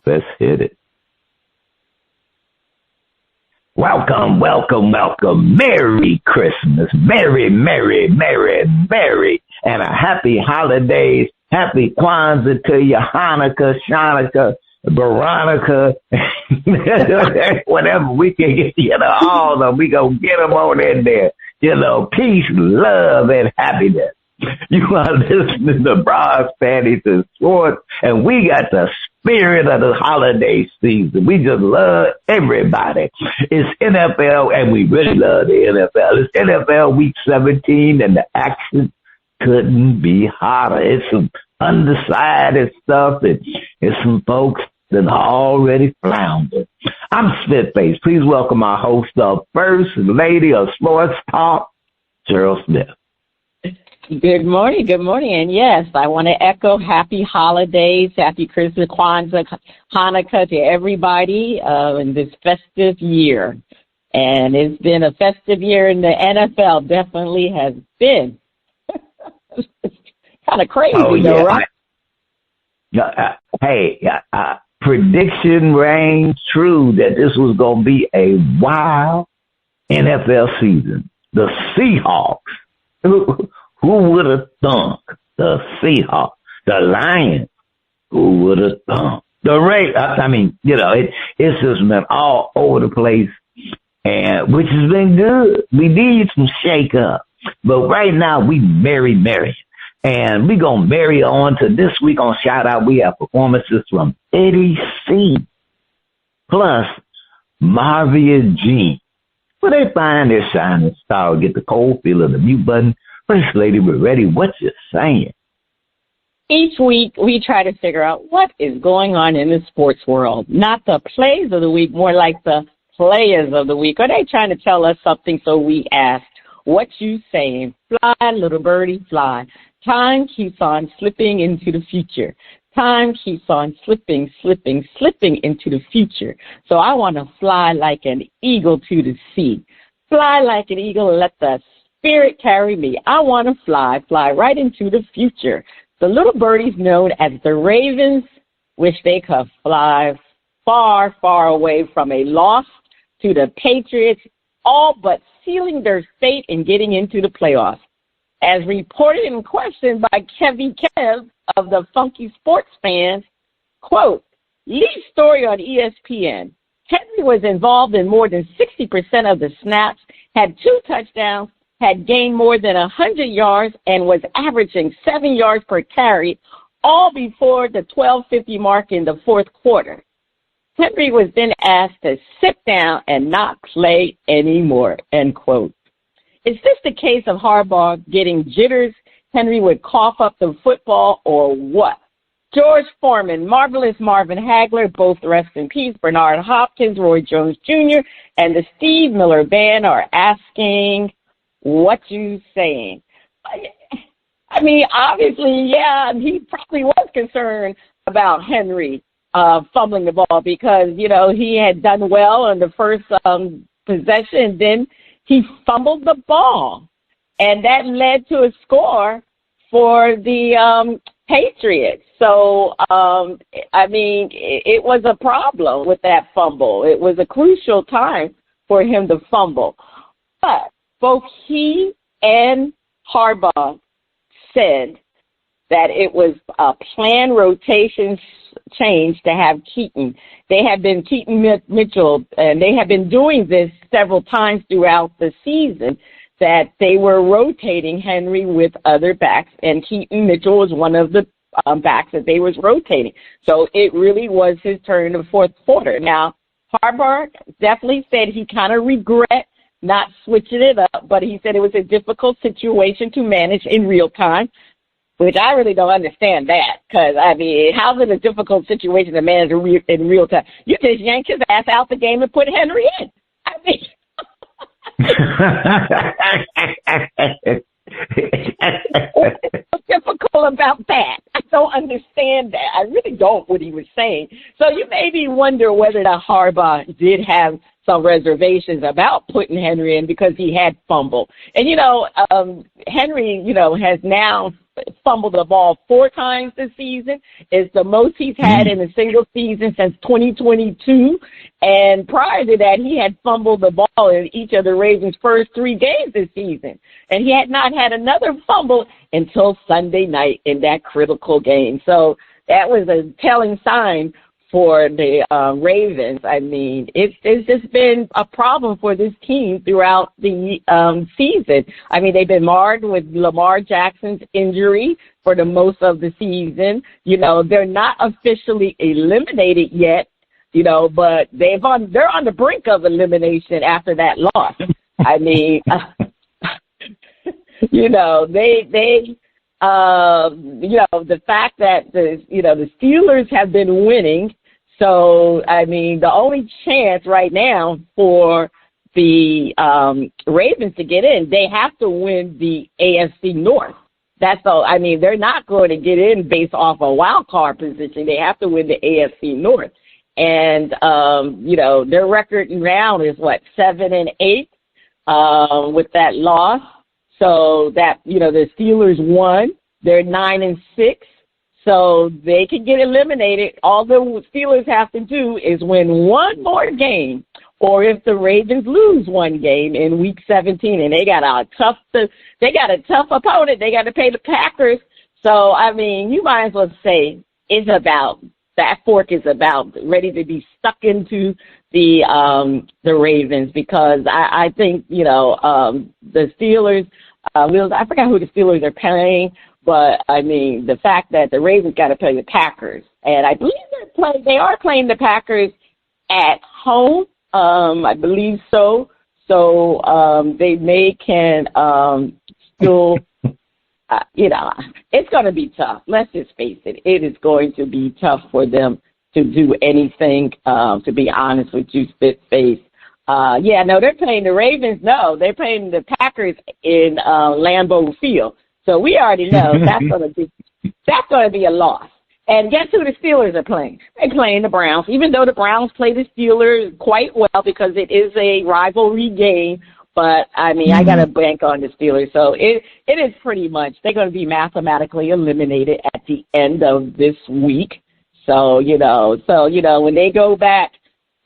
Let's hit it. Welcome, welcome, welcome. Merry Christmas. Merry, merry, merry, merry. And a happy holidays. Happy Kwanzaa to you. Hanukkah, Chanukah, Veronica. Whatever we can get, all of them. We gonna get them on in there. Peace, love, and happiness. You are listening to Panties and Sports, and we got the spirit of the holiday season. We just love everybody. It's NFL, and we really love the NFL. It's NFL Week 17, and the action couldn't be hotter. It's some undecided stuff, and it's some folks that are already floundered. I'm Spitface. Please welcome our host, the First Lady of Sports Talk, Cheryl Smith. Good morning. And yes, I want to echo happy holidays, happy Christmas, Kwanzaa, Hanukkah to everybody in this festive year. And it's been a festive year in the NFL, definitely has been. Kind of crazy, though, right? Prediction rang true that this was going to be a wild NFL season. The Seahawks. Who would have thunk? The Seahawks, the Lions. Who would have thunk? The Ravens. It's just been all over the place, and which has been good. We need some shake up, but right now we merry, and we gonna marry on to this week on Shout Out. We have performances from Eddie C. plus Marvia Jean. Where they find their shining star? Get the cold feel of the mute button. First Lady, we're ready. What you saying? Each week, we try to figure out what is going on in the sports world. Not the plays of the week, more like the players of the week. Are they trying to tell us something? So we asked, what you saying? Fly, little birdie, fly. Time keeps on slipping into the future. Time keeps on slipping into the future. So I want to fly like an eagle to the sea. Fly like an eagle and let the Spirit carry me. I want to fly right into the future. The little birdies known as the Ravens wish they could fly far, far away from a loss to the Patriots, all but sealing their fate in getting into the playoffs. As reported and questioned by Kevvy Kev of the Funky Sports Fans, quote, lead story on ESPN. Henry was involved in more than 60% of the snaps, had 2 touchdowns, had gained more than 100 yards, and was averaging 7 yards per carry, all before the 12:50 mark in the fourth quarter. Henry was then asked to sit down and not play anymore, end quote. Is this the case of Harbaugh getting jitters? Henry would cough up the football, or what? George Foreman, Marvelous Marvin Hagler, both rest in peace, Bernard Hopkins, Roy Jones Jr., and the Steve Miller Band are asking, what you saying? Obviously, yeah, he probably was concerned about Henry fumbling the ball because, he had done well on the first possession, then he fumbled the ball, and that led to a score for the Patriots. So, it was a problem with that fumble. It was a crucial time for him to fumble. But both he and Harbaugh said that it was a planned rotation change to have Keaton. They have been Keaton Mitchell, and they have been doing this several times throughout the season, that they were rotating Henry with other backs, and Keaton Mitchell was one of the backs that they was rotating. So it really was his turn in the fourth quarter. Now, Harbaugh definitely said he kind of regret not switching it up, but he said it was a difficult situation to manage in real time, which I really don't understand that, because, how's it a difficult situation to manage in real time? You just yanked his ass out the game and put Henry in. What's difficult about that? I don't understand that. I really don't, what he was saying. So you maybe wonder whether the Harbaugh did have some reservations about putting Henry in because he had fumbled. And, Henry, has now fumbled the ball 4 times this season. It's the most he's had in a single season since 2022. And prior to that, he had fumbled the ball in each of the Ravens' first 3 games this season. And he had not had another fumble until Sunday night in that critical game. So that was a telling sign for the Ravens. I mean, it's just been a problem for this team throughout the season. I mean, they've been marred with Lamar Jackson's injury for the most of the season. They're not officially eliminated yet, but they're on the brink of elimination after that loss. I mean, the fact that the Steelers have been winning. So, I mean, the only chance right now for the Ravens to get in, they have to win the AFC North. That's all. I mean, they're not going to get in based off a wild card position. They have to win the AFC North. And, their record now is 7-8 with that loss. So that, the Steelers won. They're 9-6. So they can get eliminated. All the Steelers have to do is win one more game, or if the Ravens lose one game in Week 17, and they got a tough opponent. They got to play the Packers. So I mean, you might as well say that fork is about ready to be stuck into the Ravens, because I think the Steelers. I forgot who the Steelers are playing. But, I mean, the fact that the Ravens got to play the Packers, and I believe they are playing the Packers at home, I believe so. So they can still, it's going to be tough. Let's just face it. It is going to be tough for them to do anything, to be honest with you, Spitface. They're playing the Ravens. No, they're playing the Packers in Lambeau Field. So we already know that's going to be a loss. And guess who the Steelers are playing? They're playing the Browns, even though the Browns play the Steelers quite well because it is a rivalry game. But, I mean, I got to bank on the Steelers. So it is pretty much they're going to be mathematically eliminated at the end of this week. So, when they go back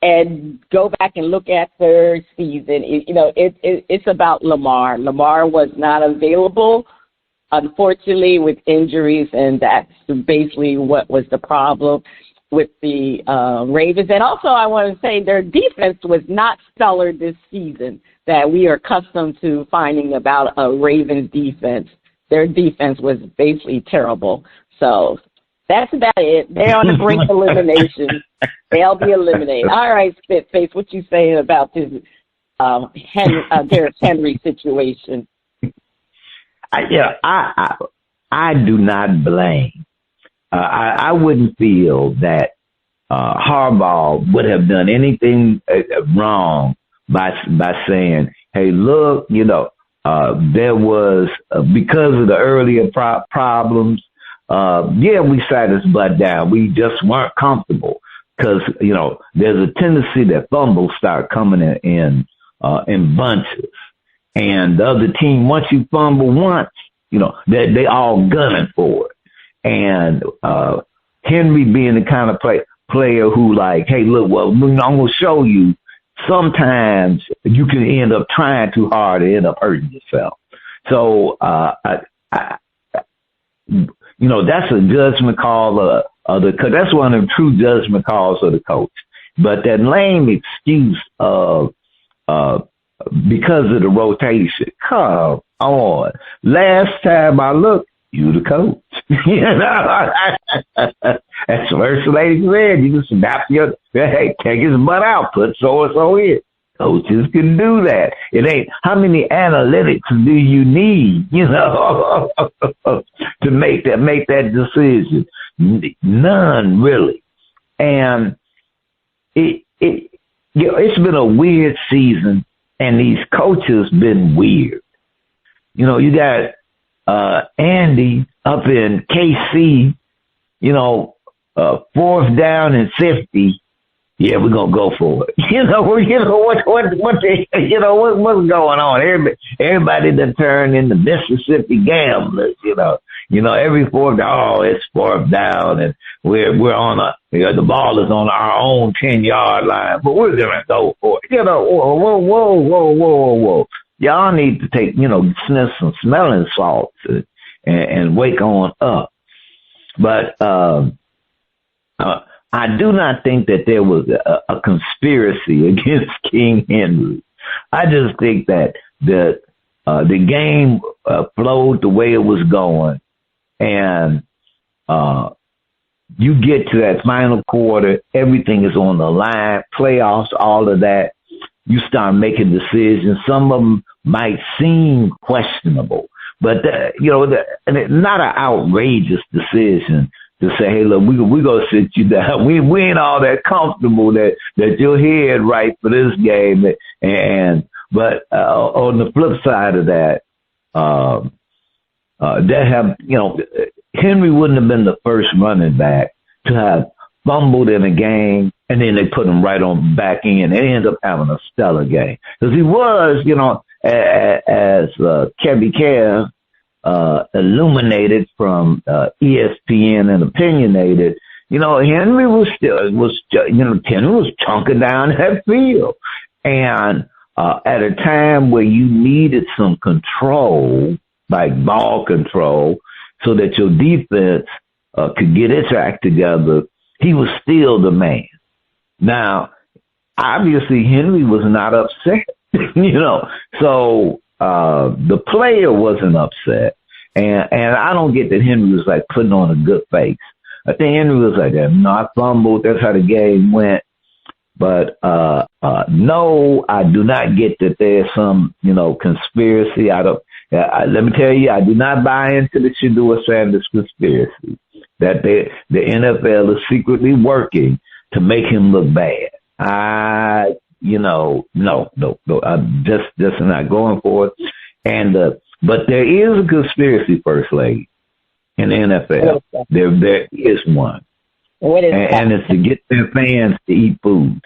and look at their season, it's about Lamar. Lamar was not available, unfortunately, with injuries, and that's basically what was the problem with the Ravens. And also, I want to say their defense was not stellar this season that we are accustomed to finding about a Ravens defense. Their defense was basically terrible. So that's about it. They're on the brink of elimination. They'll be eliminated. All right, Spitface, what you saying about this Derrick Henry situation? I do not blame. I wouldn't feel that Harbaugh would have done anything wrong by saying, "Hey, look, there was because of the earlier problems. We sat his butt down. We just weren't comfortable because there's a tendency that fumbles start coming in bunches." And the other team, once you fumble once, they all gunning for it. And Henry being the kind of player who like, hey, look, well, I'm going to show you. Sometimes you can end up trying too hard and end up hurting yourself. So, that's a judgment call because that's one of the true judgment calls of the coach. But that lame excuse of because of the rotation. Come on. Last time I looked, you the coach. As First Lady said, you just snap take his butt out, put so-and-so in. Coaches can do that. It ain't how many analytics do you need, to make that decision? None really. And it's been a weird season. And these coaches been weird. You got Andy up in KC, 4th down and 50, Yeah, we're gonna go for it. What's going on? Everybody that turned into Mississippi gamblers. Every fourth down, it's fourth down, and we're on the ball is on our own 10-yard line, but we're gonna go for it. Whoa. Y'all need to take sniff some smelling salts and wake on up. But I do not think that there was a conspiracy against King Henry. I just think that the game flowed the way it was going, and you get to that final quarter, everything is on the line, playoffs, all of that. You start making decisions. Some of them might seem questionable, but not an outrageous decision to say, hey, look, we gonna sit you down. We ain't all that comfortable that your head right for this game. But on the flip side of that, Henry wouldn't have been the first running back to have fumbled in a game, and then they put him right on back end. They ended up having a stellar game because he was, as Kevvy Kev illuminated from ESPN and Opinionated, Henry was chunking down that field, and at a time where you needed some control, like ball control, so that your defense could get its act together, he was still the man. Now, obviously, Henry was not upset, so the player wasn't upset. And I don't get that Henry was like putting on a good face. I think Henry was like, I fumbled. That's how the game went. But no, I do not get that there's some, conspiracy. Let me tell you, I do not buy into the Shedeur Sanders conspiracy that the NFL is secretly working to make him look bad. No, I'm just not going for it. But there is a conspiracy, First Lady, in the NFL. There is one. What is that? And it's to get their fans to eat food.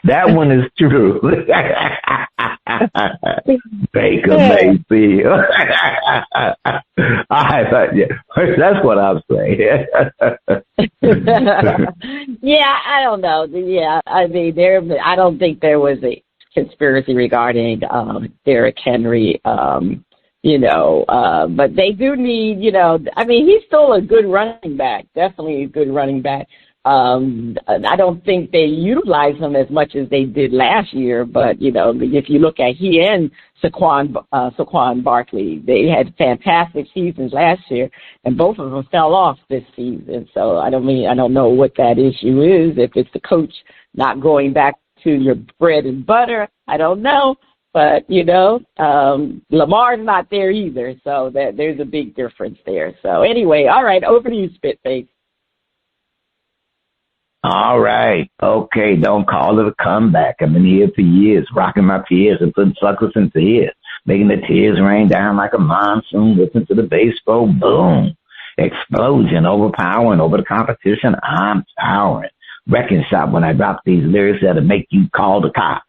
That one is true. Baker Mayfield. That's what I'm saying. Yeah, I don't know. Yeah, I mean, I don't think there was a conspiracy regarding Derrick Henry. But they do need, he's still a good running back, definitely a good running back. I don't think they utilize him as much as they did last year, but, if you look at he and Saquon Barkley, they had fantastic seasons last year, and both of them fell off this season. So I don't know what that issue is. If it's the coach not going back to your bread and butter, I don't know. But, Lamar's not there either, so there's a big difference there. So anyway, all right, over to you, Spitface. All right. Okay, don't call it a comeback. I've been here for years, rocking my peers and putting suckers into ears, making the tears rain down like a monsoon, listen to the bass go boom. Explosion, overpowering over the competition, I'm towering. Wrecking shop when I drop these lyrics that'll make you call the cops.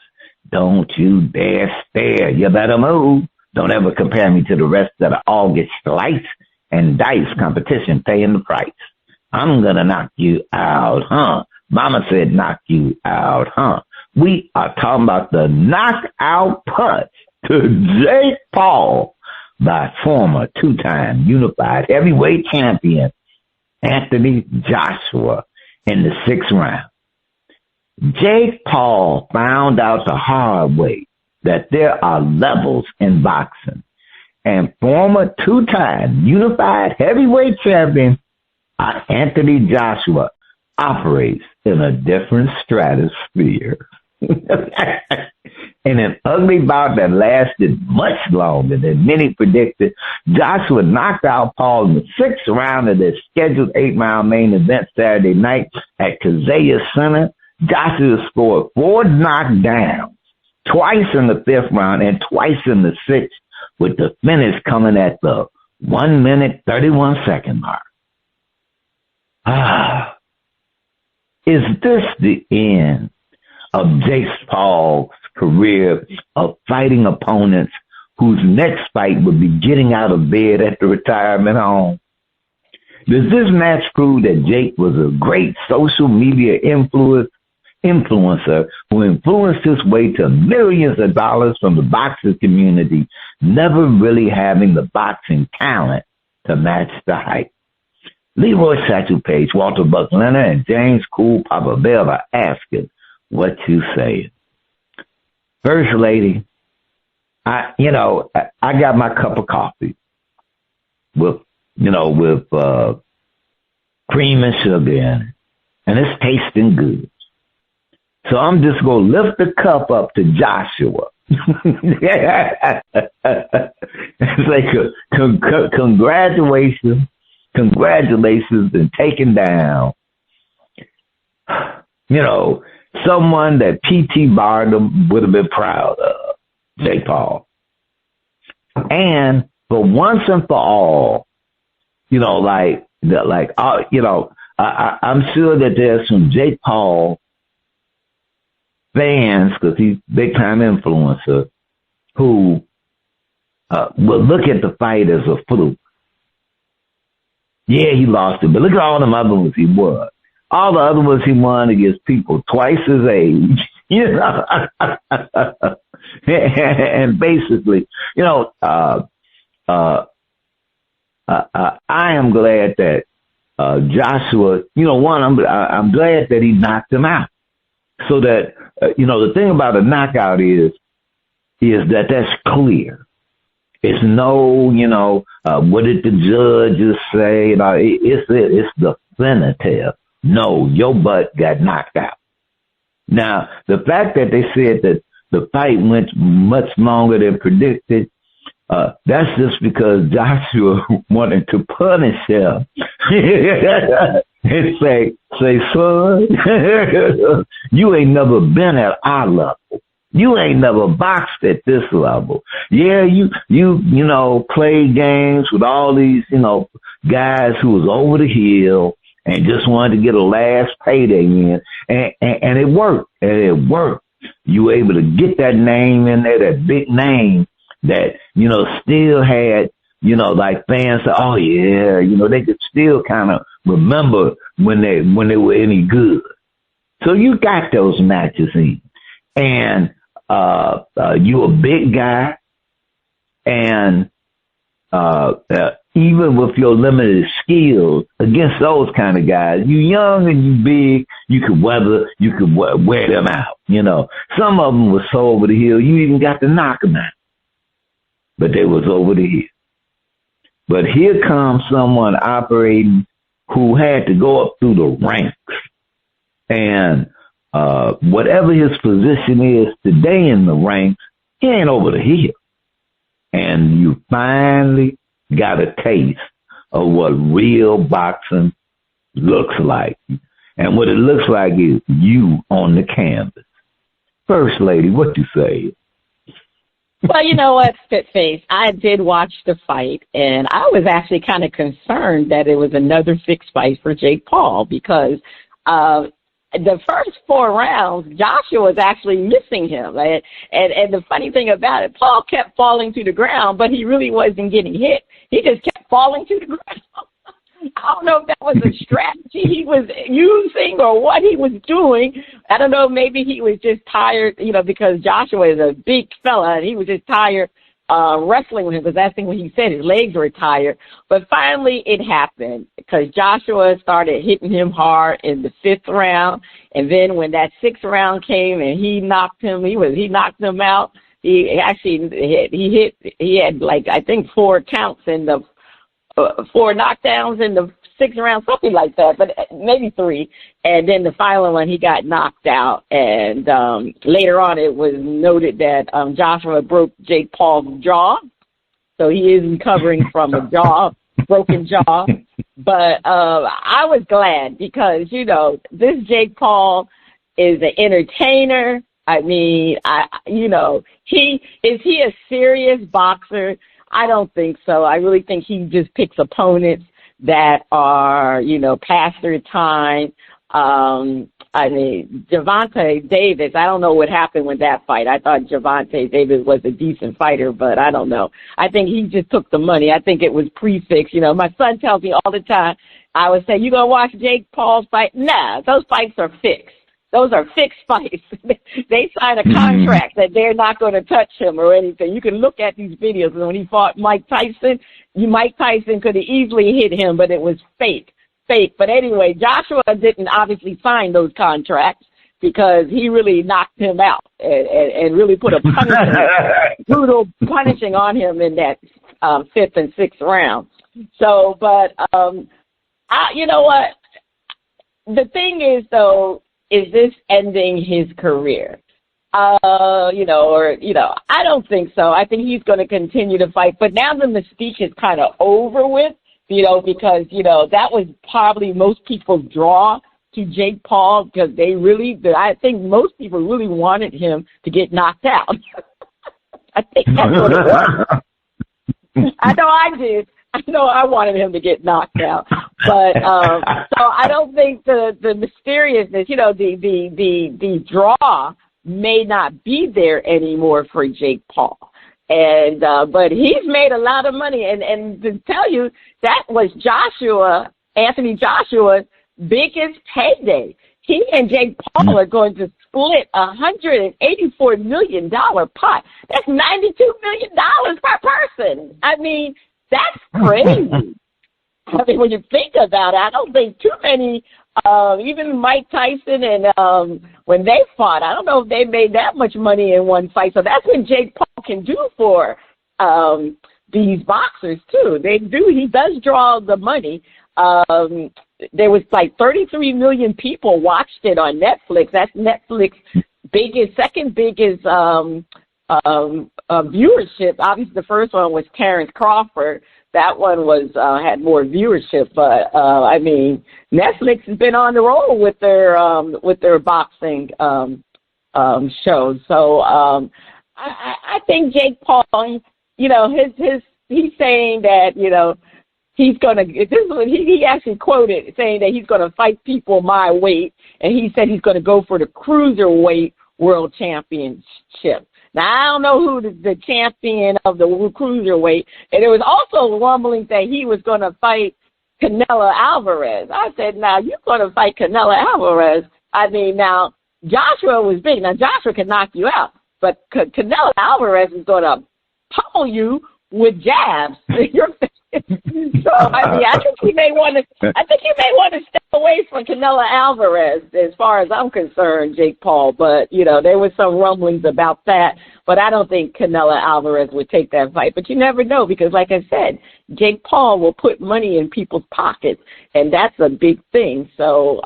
Don't you dare stare. You better move. Don't ever compare me to the rest that all get sliced and diced. Competition paying the price. I'm gonna knock you out, huh? Mama said knock you out, huh? We are talking about the knockout punch to Jake Paul by former two-time unified heavyweight champion Anthony Joshua in the 6th round. Jake Paul found out the hard way that there are levels in boxing, and former two-time unified heavyweight champion Anthony Joshua operates in a different stratosphere. In an ugly bout that lasted much longer than many predicted, Joshua knocked out Paul in the 6th round of their scheduled 8-round main event Saturday night at Kaseya Center. Joshua scored 4 knockdowns, twice in the 5th round and twice in the 6th, with the finish coming at the 1 minute, 31 second mark. Is this the end of Jake Paul's career of fighting opponents whose next fight would be getting out of bed at the retirement home? Does this match prove that Jake was a great social media influencer who influenced his way to millions of dollars from the boxing community, never really having the boxing talent to match the hype? Leroy Satchel Page, Walter Buck Leonard, and James Cool Papa Bell are asking what you say. First Lady, I got my cup of coffee with cream and sugar in it, and it's tasting good. So I'm just going to lift the cup up to Joshua. It's like congratulations and taking down, someone that P.T. Barnum would have been proud of, Jake Paul. And for once and for all, I'm sure that there's some Jake Paul fans, because he's a big-time influencer, who will look at the fight as a fluke. Yeah, he lost it, but look at all them other ones he won. All the other ones he won against people twice his age. And basically, I am glad that Joshua, I'm glad that he knocked him out. So that, the thing about a knockout is that that's clear. It's no, what did the judges say? It's definitive. No, your butt got knocked out. Now, the fact that they said that the fight went much longer than predicted, that's just because Joshua wanted to punish him. And say, son, you ain't never been at our level. You ain't never boxed at this level. Yeah, you played games with all these, guys who was over the hill and just wanted to get a last payday in. And it worked. And it worked. You were able to get that name in there, that big name that, still had, like fans say, oh yeah, they could still kind of remember when they were any good. So you got those matches in. And you a big guy, and even with your limited skills against those kind of guys, you young and you big, you could wear them out. Some of them were so over the hill, you even got to knock them out, but they was over the hill. But here comes someone operating who had to go up through the ranks, and whatever his position is today in the ranks, he ain't over the hill. And you finally got a taste of what real boxing looks like. And what it looks like is you on the canvas. First Lady, what you say? Well, you know what, Spitface, I did watch the fight, and I was actually kind of concerned that it was another fixed fight for Jake Paul, because the first 4 rounds, Joshua was actually missing him. Right? And the funny thing about it, Paul kept falling to the ground, but he really wasn't getting hit. He just kept falling to the ground. I don't know if that was a strategy he was using or what he was doing. I don't know. Maybe he was just tired, because Joshua is a big fella, and he was just tired wrestling with him, because that's what he said. His legs were tired. But finally it happened, because Joshua started hitting him hard in the 5th round. And then when that 6th round came and he knocked him out. He had like, I think 4 counts in the 4 knockdowns in the 6th round, something like that, but maybe 3. And then the final one, he got knocked out. And later on, it was noted that Joshua broke Jake Paul's jaw. So he is recovering from a broken jaw. But I was glad, because, this Jake Paul is an entertainer. I mean, is he a serious boxer? I don't think so. I really think he just picks opponents that are, past their time. Gervonta Davis, I don't know what happened with that fight. I thought Gervonta Davis was a decent fighter, but I don't know. I think he just took the money. I think it was prefixed. My son tells me all the time, I would say, you going to watch Jake Paul's fight? Nah, those fights are fixed. Those are fixed fights. They sign a contract that they're not going to touch him or anything. You can look at these videos. And when he fought Mike Tyson could have easily hit him, but it was fake. But anyway, Joshua didn't obviously sign those contracts because he really knocked him out and really put a brutal punishing on him in that 5th and 6th round. So, but you know what? The thing is, though, is this ending his career? I don't think so. I think he's going to continue to fight. But now the mystique is kind of over with, because, that was probably most people's draw to Jake Paul because I think most people really wanted him to get knocked out. I think that's what it was. I know I did. I know I wanted him to get knocked out, but so I don't think the mysteriousness, the draw may not be there anymore for Jake Paul, and but he's made a lot of money, and to tell you that was Anthony Joshua's biggest payday. He and Jake Paul are going to split $184 million pot. That's $92 million per person. I mean, that's crazy. When you think about it, I don't think too many, even Mike Tyson and when they fought, I don't know if they made that much money in one fight. So that's what Jake Paul can do for these boxers, too. He does draw the money. There was like 33 million people watched it on Netflix. That's Netflix's second biggest viewership. Obviously, the first one was Terrence Crawford. That one had more viewership, but Netflix has been on the roll with their boxing shows. So I think Jake Paul, he's saying that he's gonna. He actually quoted saying that he's gonna fight people my weight, and he said he's gonna go for the cruiserweight world championship. Now, I don't know who the champion of the cruiserweight, and there was also rumblings that he was going to fight Canelo Alvarez. I said, now, you're going to fight Canelo Alvarez. Now, Joshua was big. Now, Joshua can knock you out, but Canelo Alvarez is going to pummel you with jabs. So I think you may want to step away from Canelo Alvarez as far as I'm concerned, Jake Paul. But there was some rumblings about that. But I don't think Canelo Alvarez would take that fight. But you never know because, like I said, Jake Paul will put money in people's pockets, and that's a big thing. So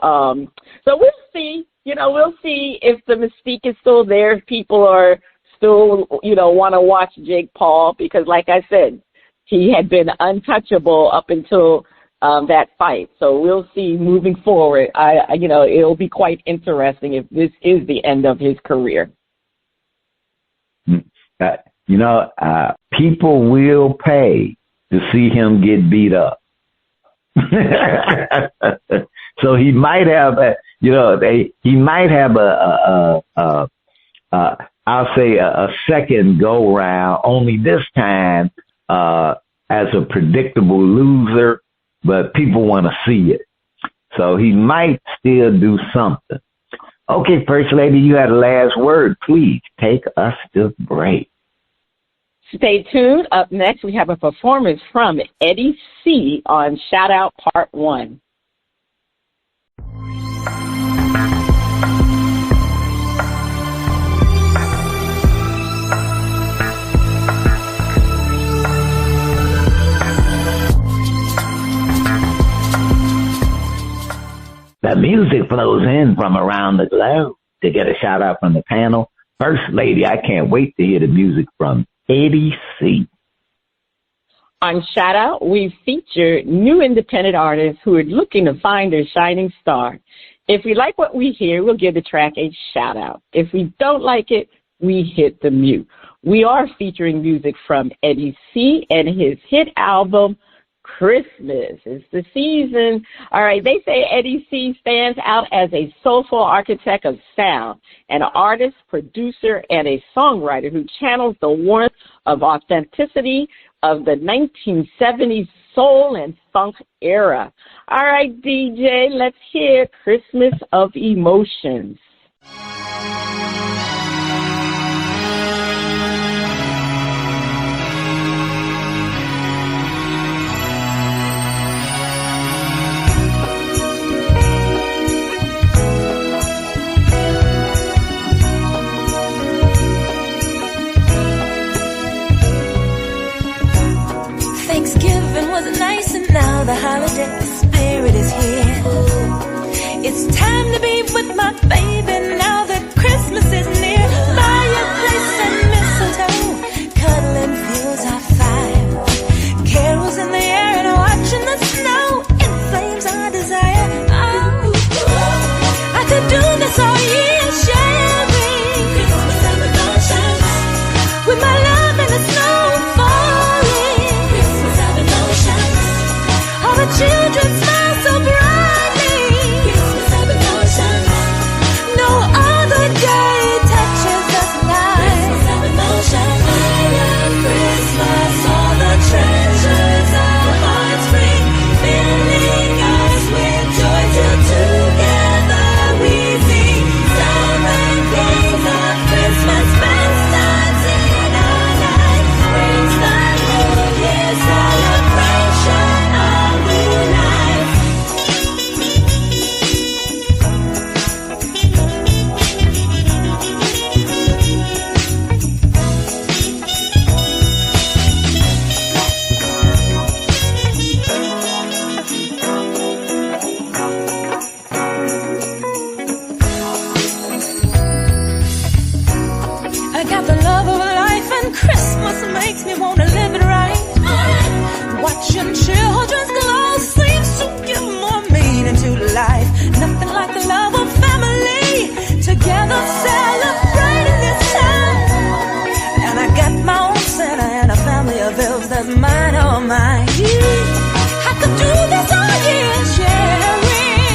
we'll see. We'll see if the mystique is still there. If people are still want to watch Jake Paul because, like I said, he had been untouchable up until that fight. So we'll see moving forward. It'll be quite interesting if this is the end of his career. People will pay to see him get beat up. So he might have, he might have I'll say a second go round, only this time as a predictable loser, but people want to see it. So he might still do something. Okay, First Lady, you had the last word. Please take us to break. Stay tuned. Up next, we have a performance from Eddie C. on Shout Out Part 1. The music flows in from around the globe. To get a shout out from the panel, First Lady, I can't wait to hear the music from Eddie C. On Shout Out, we feature new independent artists who are looking to find their shining star. If we like what we hear, we'll give the track a shout out. If we don't like it, we hit the mute. We are featuring music from Eddie C. and his hit album, Christmas. It's the season. All right, they say Eddie C stands out as a soulful architect of sound, an artist, producer, and a songwriter who channels the warmth of authenticity of the 1970s soul and funk era. All right, DJ, let's hear Christmas of Emotions. Thanksgiving was nice and now the holiday spirit is here. It's time to be with my baby now that Christmas is near. Fireplace and mistletoe, cuddling fuels our fire. Carols in the air and watching the snow inflames our desire. Oh, I could do this all year, sharing Christmas and emotions with my love and the snow. The children smile so brightly. Christmas of emotions. No other day touches us like Christmas of emotions. I love Christmas, all the treasures our hearts bring, filling us with joy till together we sing. Seven days of Christmas spent dancing our life, brings the New Year celebration. Christmas makes me want to live it right. Watching children's glow seems to give more meaning to life. Nothing like the love of family together celebrating this time. And I got my own Santa and a family of elves that's mine, oh mine. I could do this all year, sharing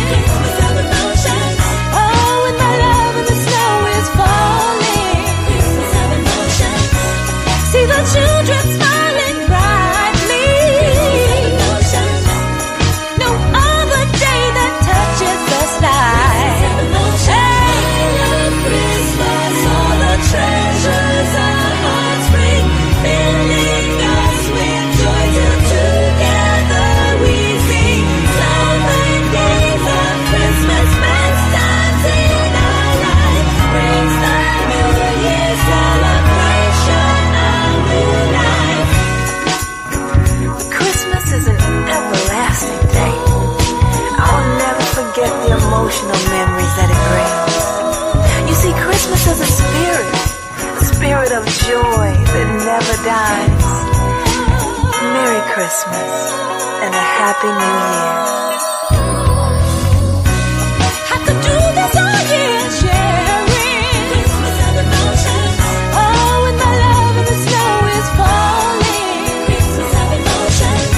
Christmas of emotions. Oh, with my love and the snow is falling. Christmas of emotions. See the children smiling brightly. Emotions. No other day that touches us like hey. I love Christmas, all the treasures our hearts bring, filling us with joy till together we sing. 7 days of Christmas spent dancing our life, brings the New Year celebration. Christmas is an everlasting day. I'll never forget the emotional memories that it brings. You see, Christmas is a spirit of joy that never dies. Merry Christmas and a Happy New Year. I could do this all year, sharing Christmas of emotions. Oh, with my love and the snow is falling. Christmas of emotions.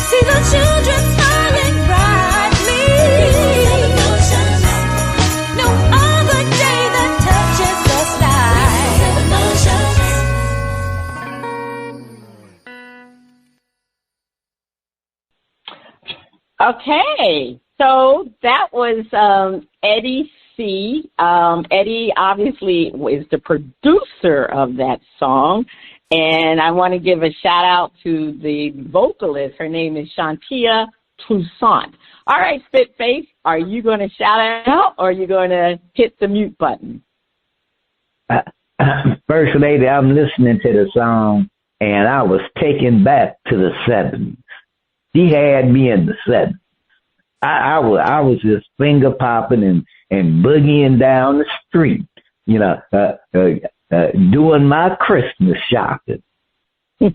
See the children smiling brightly. Christmas of emotions. No other day that touches us like Christmas of emotions. Okay, so that was Eddie C. Eddie obviously is the producer of that song, and I want to give a shout out to the vocalist. Her name is Shantia Toussaint. All right, Spitface, are you going to shout it out or are you going to hit the mute button? First lady, I'm listening to the song, and I was taken back to the 70s. He had me in the 70s. I was just finger popping and boogieing down the street, you know, doing my Christmas shopping. So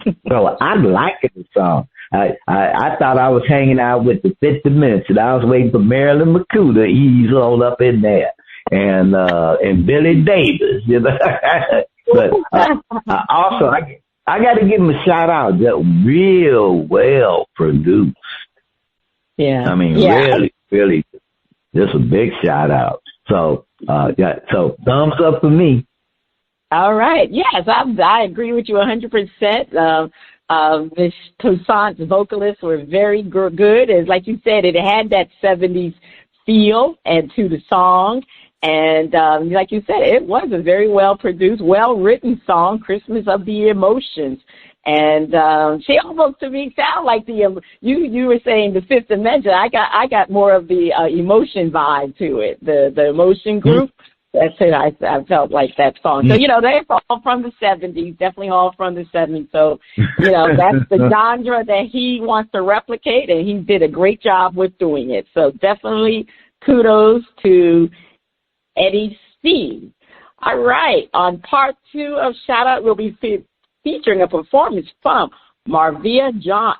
I liked the song. I thought I was hanging out with the 50 Minutes, and I was waiting for Marilyn McCoo to ease on up in there, and Billy Davis, you know. But also, I got to give them a shout out. That real well produced. Yeah. I mean, really, just a big shout out. So, so thumbs up for me. All right. Yes, I agree with you 100%. Miss Toussaint's vocalists were very good. As like you said, it had that 70s feel and to the song. And like you said, it was a very well-produced, well-written song, Christmas of the Emotions. And she almost to me sound like the you were saying the Fifth Dimension. I got more of the emotion vibe to it, the emotion group. That's it. I felt like that song. So, they're all from the 70s, definitely all from the 70s. So, that's the genre that he wants to replicate, and he did a great job with doing it. So definitely kudos to Eddie C. All right. On part 2 of Shout Out, we'll be featuring a performance from Marvia Jean,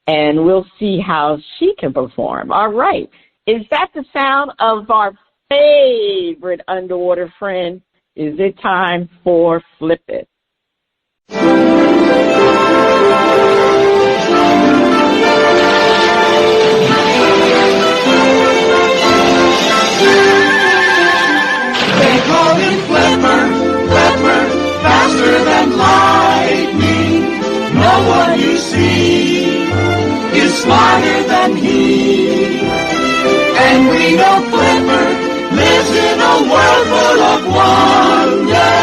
and we'll see how she can perform. All right. Is that the sound of our favorite underwater friend? Is it time for Flip It? They call him Flipper, faster than lightning. No one you see is smarter than he. And we know Flipper lives in a world full of wonder,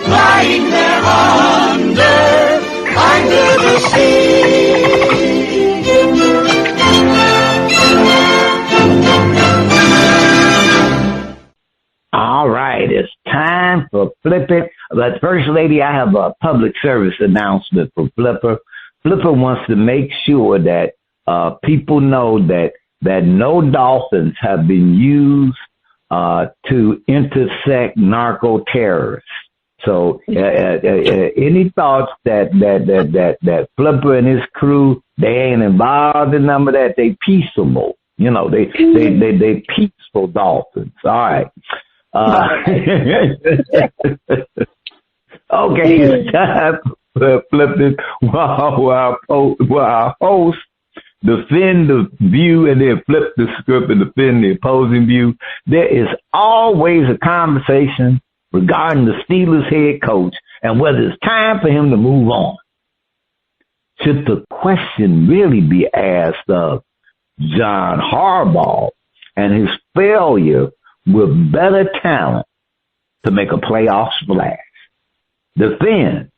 lying there under the sea. All right, it's time for Flip It. But First Lady, I have a public service announcement for Flipper. Flipper wants to make sure that people know that no dolphins have been used to intersect narco terrorists. So any thoughts that Flipper and his crew, they ain't involved in none of that, they peaceable. They peaceful dolphins. All right. Okay, it's time to Flip It while our host defend the view and then flip the script and defend the opposing view. There is always a conversation regarding the Steelers head coach and whether it's time for him to move on. Should the question really be asked of John Harbaugh and his failure with better talent to make a playoff splash? Defend.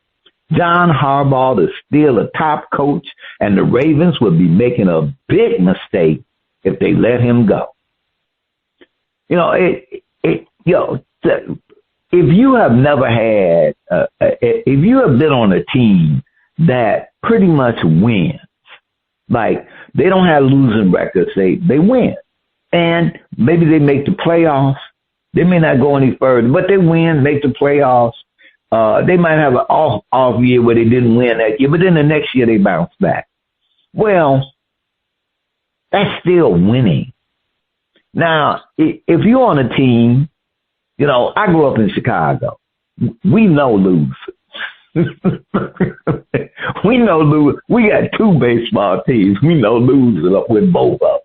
John Harbaugh is still a top coach, and the Ravens would be making a big mistake if they let him go. If you have never had, if you have been on a team that pretty much wins, like they don't have losing records, they win, and maybe they make the playoffs. They may not go any further, but they win, make the playoffs. They might have an off year where they didn't win that year, but then the next year they bounce back. Well, that's still winning. Now, if you're on a team, I grew up in Chicago. We know losers. We know losers. We got 2 baseball teams. We know losers with both of them.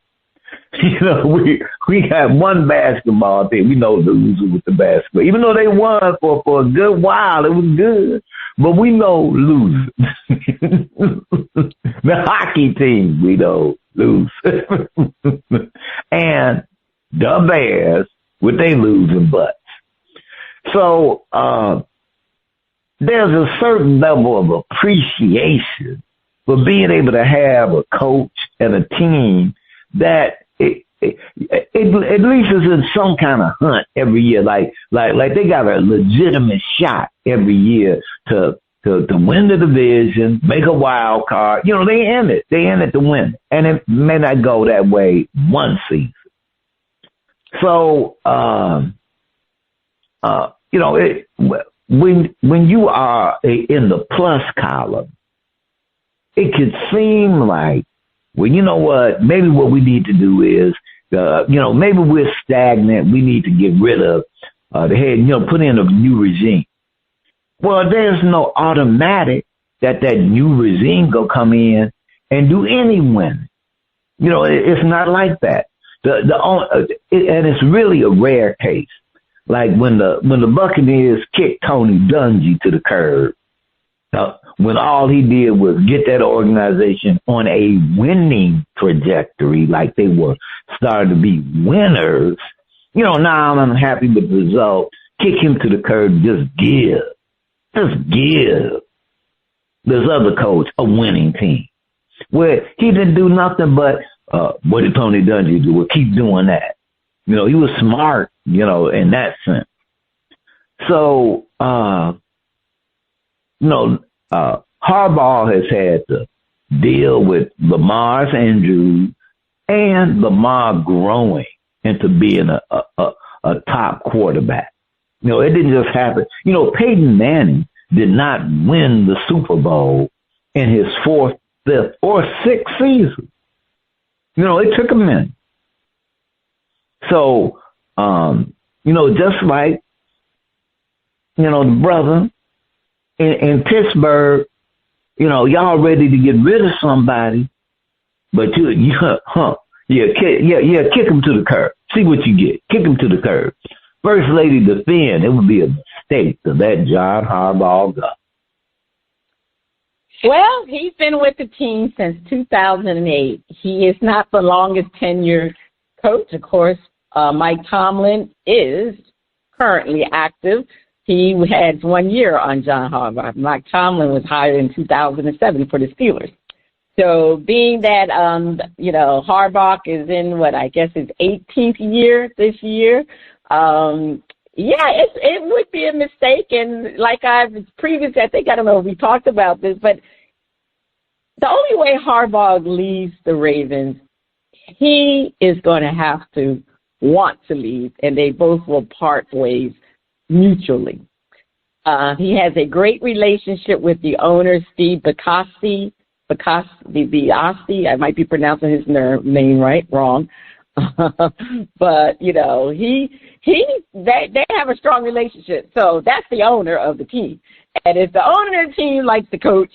We got 1 basketball team. We know losers with the basketball. Even though they won for a good while, it was good. But we know losers. The hockey team, we know losers. And the Bears with their losing butts. So there's a certain level of appreciation for being able to have a coach and a team that at least is in some kind of hunt every year. Like they got a legitimate shot every year to win the division, make a wild card. They in it. They in it to win. And it may not go that way one season. So, when you are in the plus column, it could seem like, well, you know what? Maybe what we need to do is, maybe we're stagnant. We need to get rid of the head, put in a new regime. Well, there's no automatic that new regime go come in and do any winning. You know, it's not like that. And it's really a rare case. Like when the Buccaneers kicked Tony Dungy to the curb, when all he did was get that organization on a winning trajectory, like they were starting to be winners. You know, now I'm happy with the result. Kick him to the curb, just give this other coach a winning team. Where he didn't do nothing but, what did Tony Dungy do? Well, keep doing that. You know, he was smart, you know, in that sense. So, Harbaugh has had to deal with Lamar's injury and Lamar growing into being a top quarterback. You know, it didn't just happen. You know, Peyton Manning did not win the Super Bowl in his 4th, 5th, or 6th season. You know, it took a minute. So, just like, the brother in Pittsburgh, y'all ready to get rid of somebody, but kick him to the curb. See what you get. Kick him to the curb. First lady defend. It would be a mistake to let John Harbaugh go. Well, he's been with the team since 2008. He is not the longest tenured coach. Of course, Mike Tomlin is currently active. He had 1 year on John Harbaugh. Mike Tomlin was hired in 2007 for the Steelers. So being that, Harbaugh is in his 18th year this year, it would be a mistake. And like I've previously, I don't know if we talked about this, but the only way Harbaugh leaves the Ravens, he is going to have to want to leave, and they both will part ways mutually. He has a great relationship with the owner, Steve Bicassi. I might be pronouncing his name wrong. But, they have a strong relationship. So that's the owner of the team. And if the owner of the team likes the coach,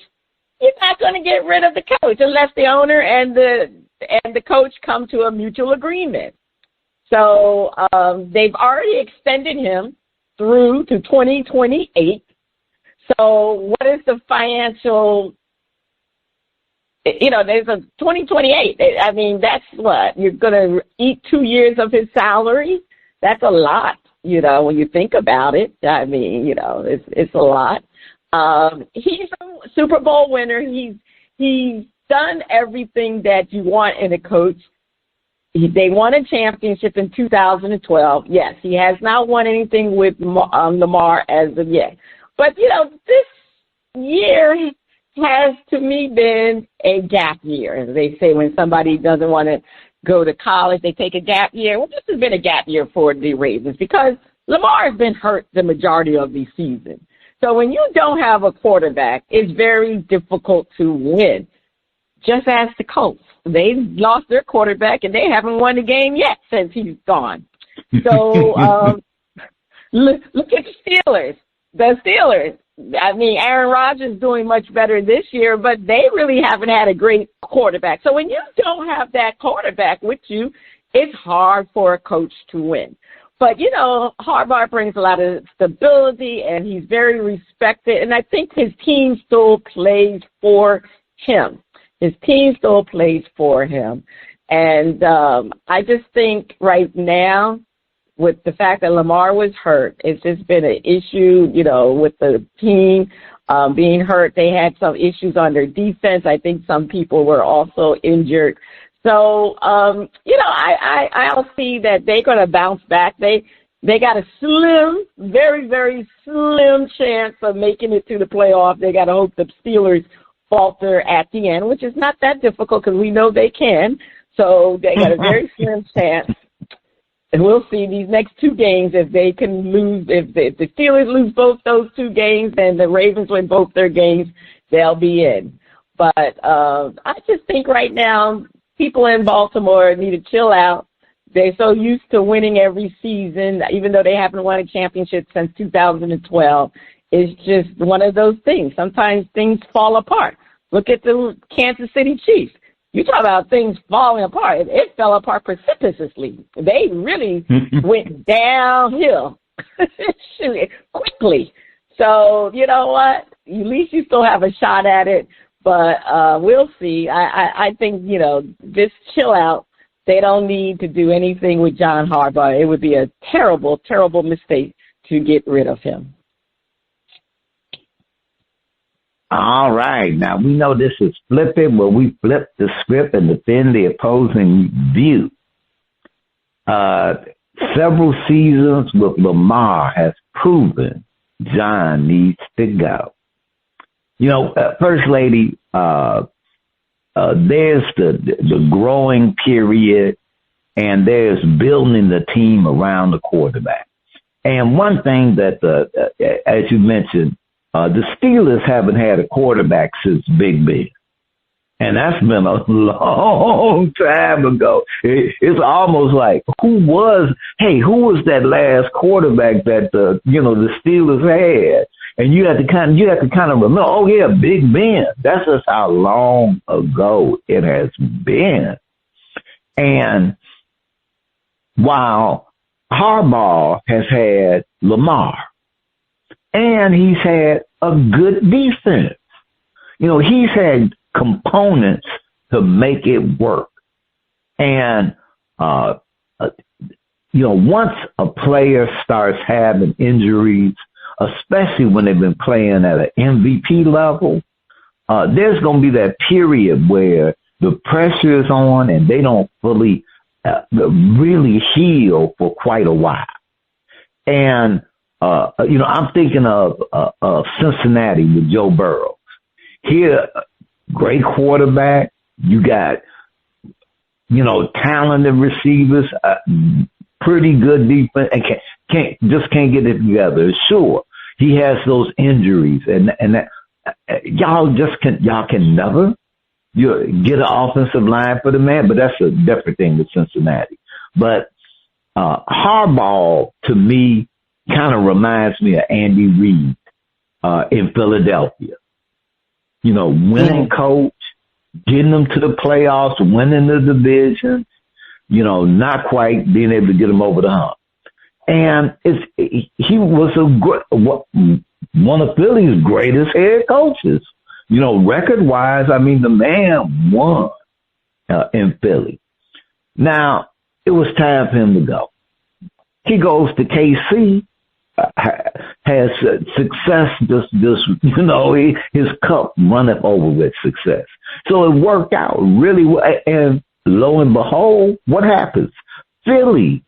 you're not going to get rid of the coach unless the owner and the coach come to a mutual agreement. So they've already extended him through to 2028. So what is the financial, there's a 2028. I mean, that's what? You're going to eat 2 years of his salary? That's a lot, when you think about it. I mean, it's a lot. He's a Super Bowl winner. He's done everything that you want in a coach. They won a championship in 2012. Yes, he has not won anything with Lamar as of yet. But, this year has, to me, been a gap year. As they say, when somebody doesn't want to go to college, they take a gap year. Well, this has been a gap year for the Ravens because Lamar has been hurt the majority of the season. So when you don't have a quarterback, it's very difficult to win. Just ask the Colts. They lost their quarterback, and they haven't won a game yet since he's gone. So look at the Steelers. The Steelers, Aaron Rodgers is doing much better this year, but they really haven't had a great quarterback. So when you don't have that quarterback with you, it's hard for a coach to win. But, Harbaugh brings a lot of stability, and he's very respected, and I think his team still plays for him. And I just think right now, with the fact that Lamar was hurt, it's just been an issue, with the team being hurt. They had some issues on their defense. I think some people were also injured. So, I'll see that they're going to bounce back. They got a slim, very, very slim chance of making it to the playoff. They got to hope the Steelers falter at the end, which is not that difficult because we know they can. So they got a very slim chance. And we'll see these next two games if they can lose. If the Steelers lose both those two games and the Ravens win both their games, they'll be in. But I just think right now people in Baltimore need to chill out. They're so used to winning every season, even though they haven't won a championship since 2012. It's just one of those things. Sometimes things fall apart. Look at the Kansas City Chiefs. You talk about things falling apart. It fell apart precipitously. They really went downhill quickly. So, you know what? At least you still have a shot at it, but we'll see. I think, just chill out. They don't need to do anything with John Harbaugh. It would be a terrible, terrible mistake to get rid of him. All right. Now, we know this is flipping, where we flip the script and defend the opposing view. Several seasons with Lamar has proven John needs to go. First Lady, there's the growing period, and there's building the team around the quarterback. And one thing that, as you mentioned, the Steelers haven't had a quarterback since Big Ben. And that's been a long time ago. It's almost like, who was that last quarterback that, the Steelers had? And you have to kind of remember, oh yeah, Big Ben. That's just how long ago it has been. And while Harbaugh has had Lamar, and he's had a good defense, he's had components to make it work. And, once a player starts having injuries, especially when they've been playing at an MVP level, there's going to be that period where the pressure is on and they don't fully really heal for quite a while. And, I'm thinking of Cincinnati with Joe Burrow. Here, great quarterback. You got, talented receivers, pretty good defense, and can't get it together. Sure, he has those injuries, and that, y'all can never get an offensive line for the man. But that's a different thing with Cincinnati. But Harbaugh, to me, kind of reminds me of Andy Reid in Philadelphia. Winning coach, getting them to the playoffs, winning the division, not quite being able to get them over the hump. And he was one of Philly's greatest head coaches. Record-wise, I mean, the man won in Philly. Now, it was time for him to go. He goes to KC, has success, his cup runneth over with success. So it worked out really well. And lo and behold, what happens? Philly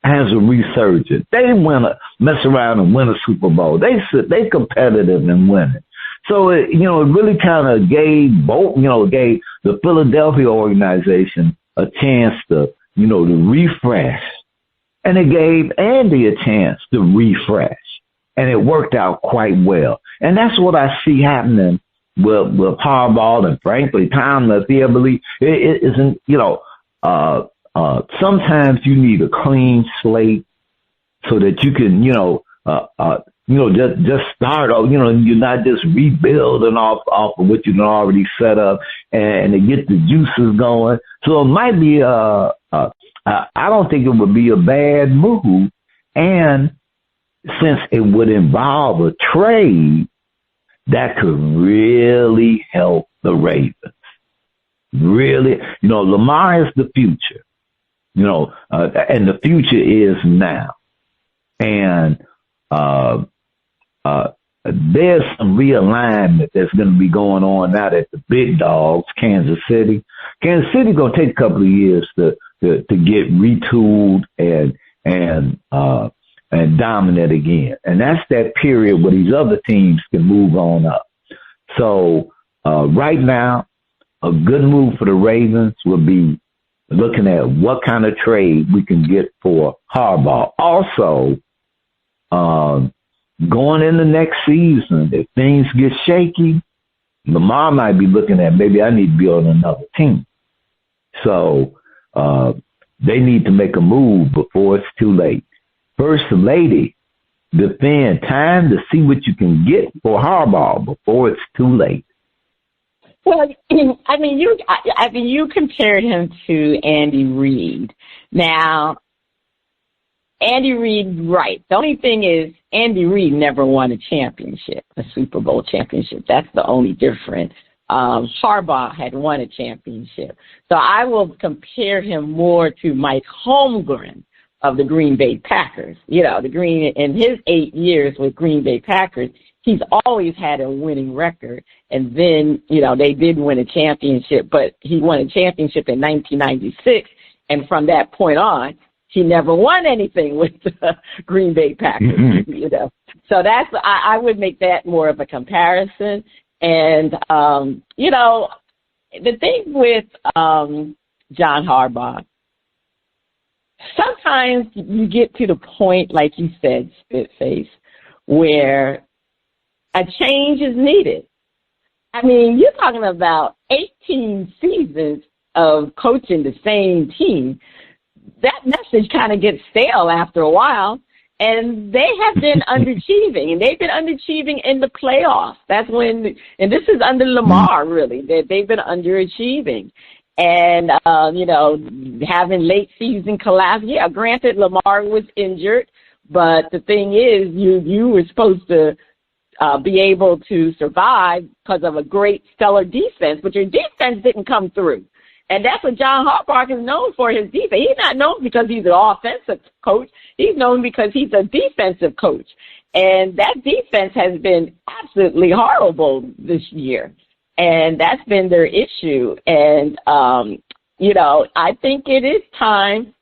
has a resurgence. They mess around and win a Super Bowl. They competitive and winning. So it really kind of gave the Philadelphia organization a chance to refresh. And it gave Andy a chance to refresh. And it worked out quite well. And that's what I see happening with Harbaugh and, frankly, Tomlin. I believe it isn't, sometimes you need a clean slate so that you can, just start, you're not just rebuilding off of what you've already set up and to get the juices going. So it might be I don't think it would be a bad move. And since it would involve a trade, that could really help the Ravens. Really, Lamar is the future, and the future is now. And there's some realignment that's going to be going on now that the big dogs, Kansas City going to take a couple of years to get retooled and dominant again. And that's that period where these other teams can move on up. So right now, a good move for the Ravens would be looking at what kind of trade we can get for Harbaugh. Also, going in the next season, if things get shaky, Lamar might be looking at, maybe I need to be on another team. So they need to make a move before it's too late. First Lady defend time to see what you can get for Harbaugh before it's too late. Well, I mean, you compared him to Andy Reid. Now, Andy Reid, right. The only thing is Andy Reid never won a championship, a Super Bowl championship. That's the only difference. Harbaugh had won a championship. So I will compare him more to Mike Holmgren of the Green Bay Packers. You know, in his 8 years with Green Bay Packers, he's always had a winning record. And then, you know, they did win a championship, but he won a championship in 1996. And from that point on, he never won anything with the Green Bay Packers, you know. So I would make that more of a comparison. And, you know, the thing with John Harbaugh, sometimes you get to the point, like you said, Spitface, where a change is needed. I mean, you're talking about 18 seasons of coaching the same team. That message kind of gets stale after a while, and they have been underachieving, and they've been underachieving in the playoffs. That's when, and this is under Lamar, really, that they've been underachieving. And, you know, having late season collapse. Yeah, granted, Lamar was injured, but the thing is, you were supposed to be able to survive because of a great stellar defense, but your defense didn't come through. And that's what John Harbaugh is known for, his defense. He's not known because he's an offensive coach. He's known because he's a defensive coach. And that defense has been absolutely horrible this year. And that's been their issue. And, you know, I think it is time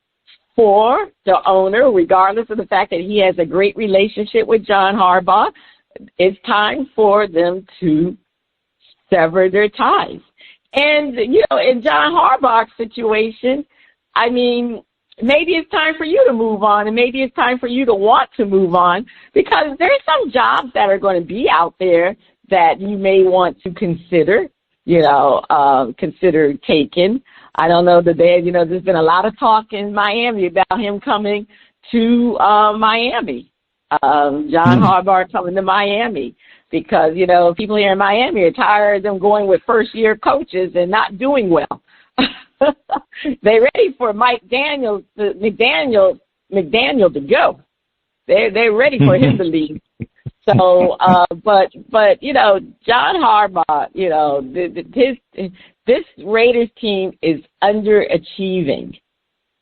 for the owner, regardless of the fact that he has a great relationship with John Harbaugh, it's time for them to sever their ties. And, you know, in John Harbaugh's situation, I mean, maybe it's time for you to move on, and maybe it's time for you to want to move on, because there's some jobs that are going to be out there that you may want to consider, you know, consider taking. I don't know that you know, there's been a lot of talk in Miami about him coming to Miami, John Harbaugh coming to Miami. Because, you know, people here in Miami are tired of them going with first-year coaches and not doing well. They're ready for McDaniel to go. They're ready for him to leave. So, but you know, John Harbaugh, you know, this Raiders team is underachieving.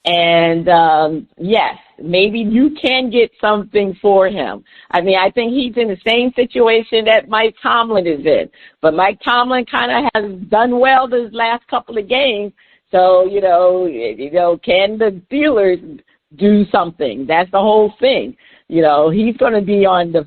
And, yes, maybe you can get something for him. I mean, I think he's in the same situation that Mike Tomlin is in. But Mike Tomlin kind of has done well this last couple of games. So, you know, can the Steelers do something? That's the whole thing. You know, he's going to be on the,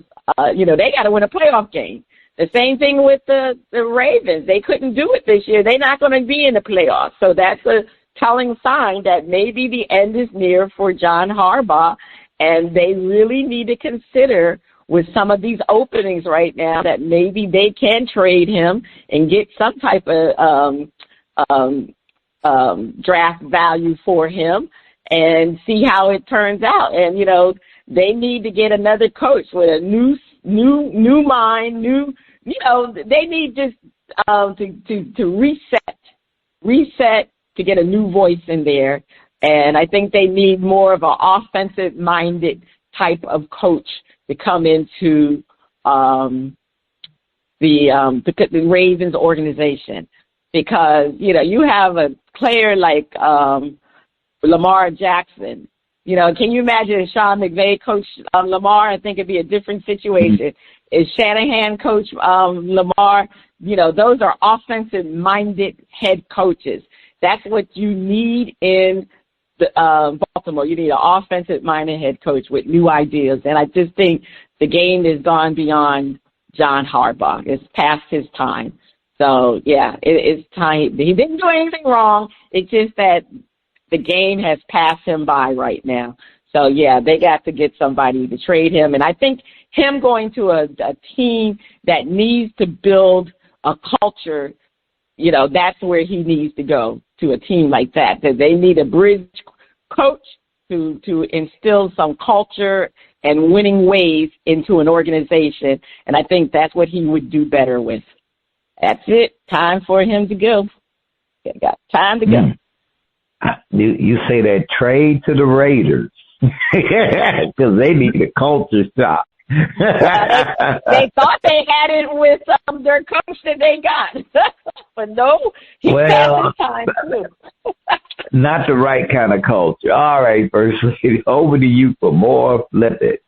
you know, they got to win a playoff game. The same thing with the Ravens. They couldn't do it this year. They're not going to be in the playoffs. So that's a telling sign that maybe the end is near for John Harbaugh, and they really need to consider with some of these openings right now that maybe they can trade him and get some type of draft value for him and see how it turns out. And, you know, they need to get another coach with a new mind, you know, they need just to reset, to get a new voice in there. And I think they need more of an offensive-minded type of coach to come into the Ravens organization. Because, you know, you have a player like Lamar Jackson. You know, can you imagine if Sean McVay coached Lamar? I think it'd be a different situation. If Shanahan coached Lamar, you know, those are offensive-minded head coaches. That's what you need in Baltimore. You need an offensive-minded head coach with new ideas. And I just think the game has gone beyond John Harbaugh. It's past his time. So, yeah, it's time. He didn't do anything wrong. It's just that the game has passed him by right now. So, yeah, they got to get somebody to trade him. And I think him going to a team that needs to build a culture, you know, that's where he needs to go, to a team like that. That they need a bridge coach to instill some culture and winning ways into an organization, and I think that's what he would do better with. That's it. Time for him to go. Got time to go. You say that trade to the Raiders because they need a culture shock. They thought they had it with their coach that they got, but no, he had his time too. Not the right kind of culture. All right, First Lady, over to you for more. Flip it.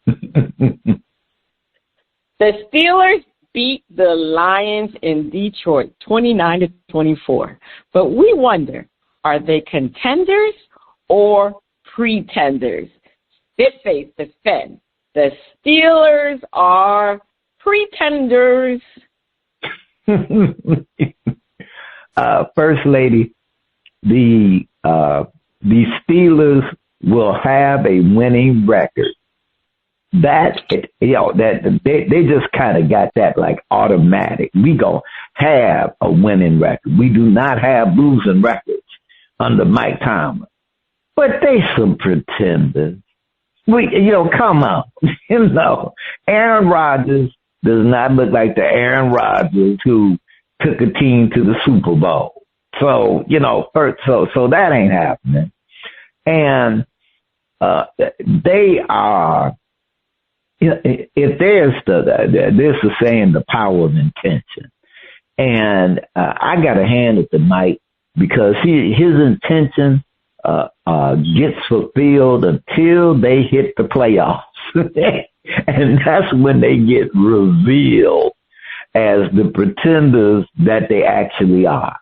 The Steelers beat the Lions in Detroit 29-24, but we wonder, are they contenders or pretenders? Spitface defends. The Steelers are pretenders. First Lady, the Steelers will have a winning record. That they just kind of got that like automatic. We gonna have a winning record. We do not have losing records under Mike Tomlin, but they some pretenders. Come on. Aaron Rodgers does not look like the Aaron Rodgers who took a team to the Super Bowl. So, so that ain't happening. And they are, if there's the saying, the power of intention. And I got to hand it to Mike because his intention gets fulfilled until they hit the playoffs. And that's when they get revealed as the pretenders that they actually are.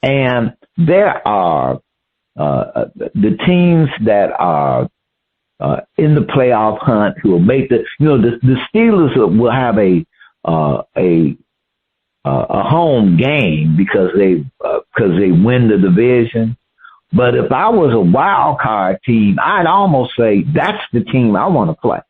And there are the teams that are in the playoff hunt who will make the Steelers will have a home game because they win the division. But if I was a wild card team, I'd almost say that's the team I want to play.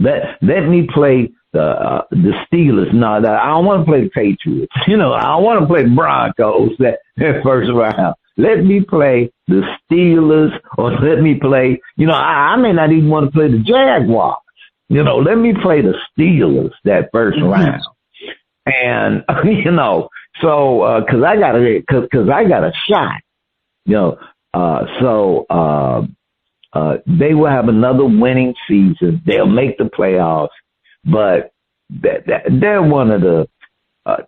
Let me play the Steelers. No, I don't want to play the Patriots. I don't want to play the Broncos that first round. Let me play the Steelers, or let me play. I may not even want to play the Jaguars. Let me play the Steelers that first round. And so because I got a shot. They will have another winning season. They'll make the playoffs, but they're one of the. I'll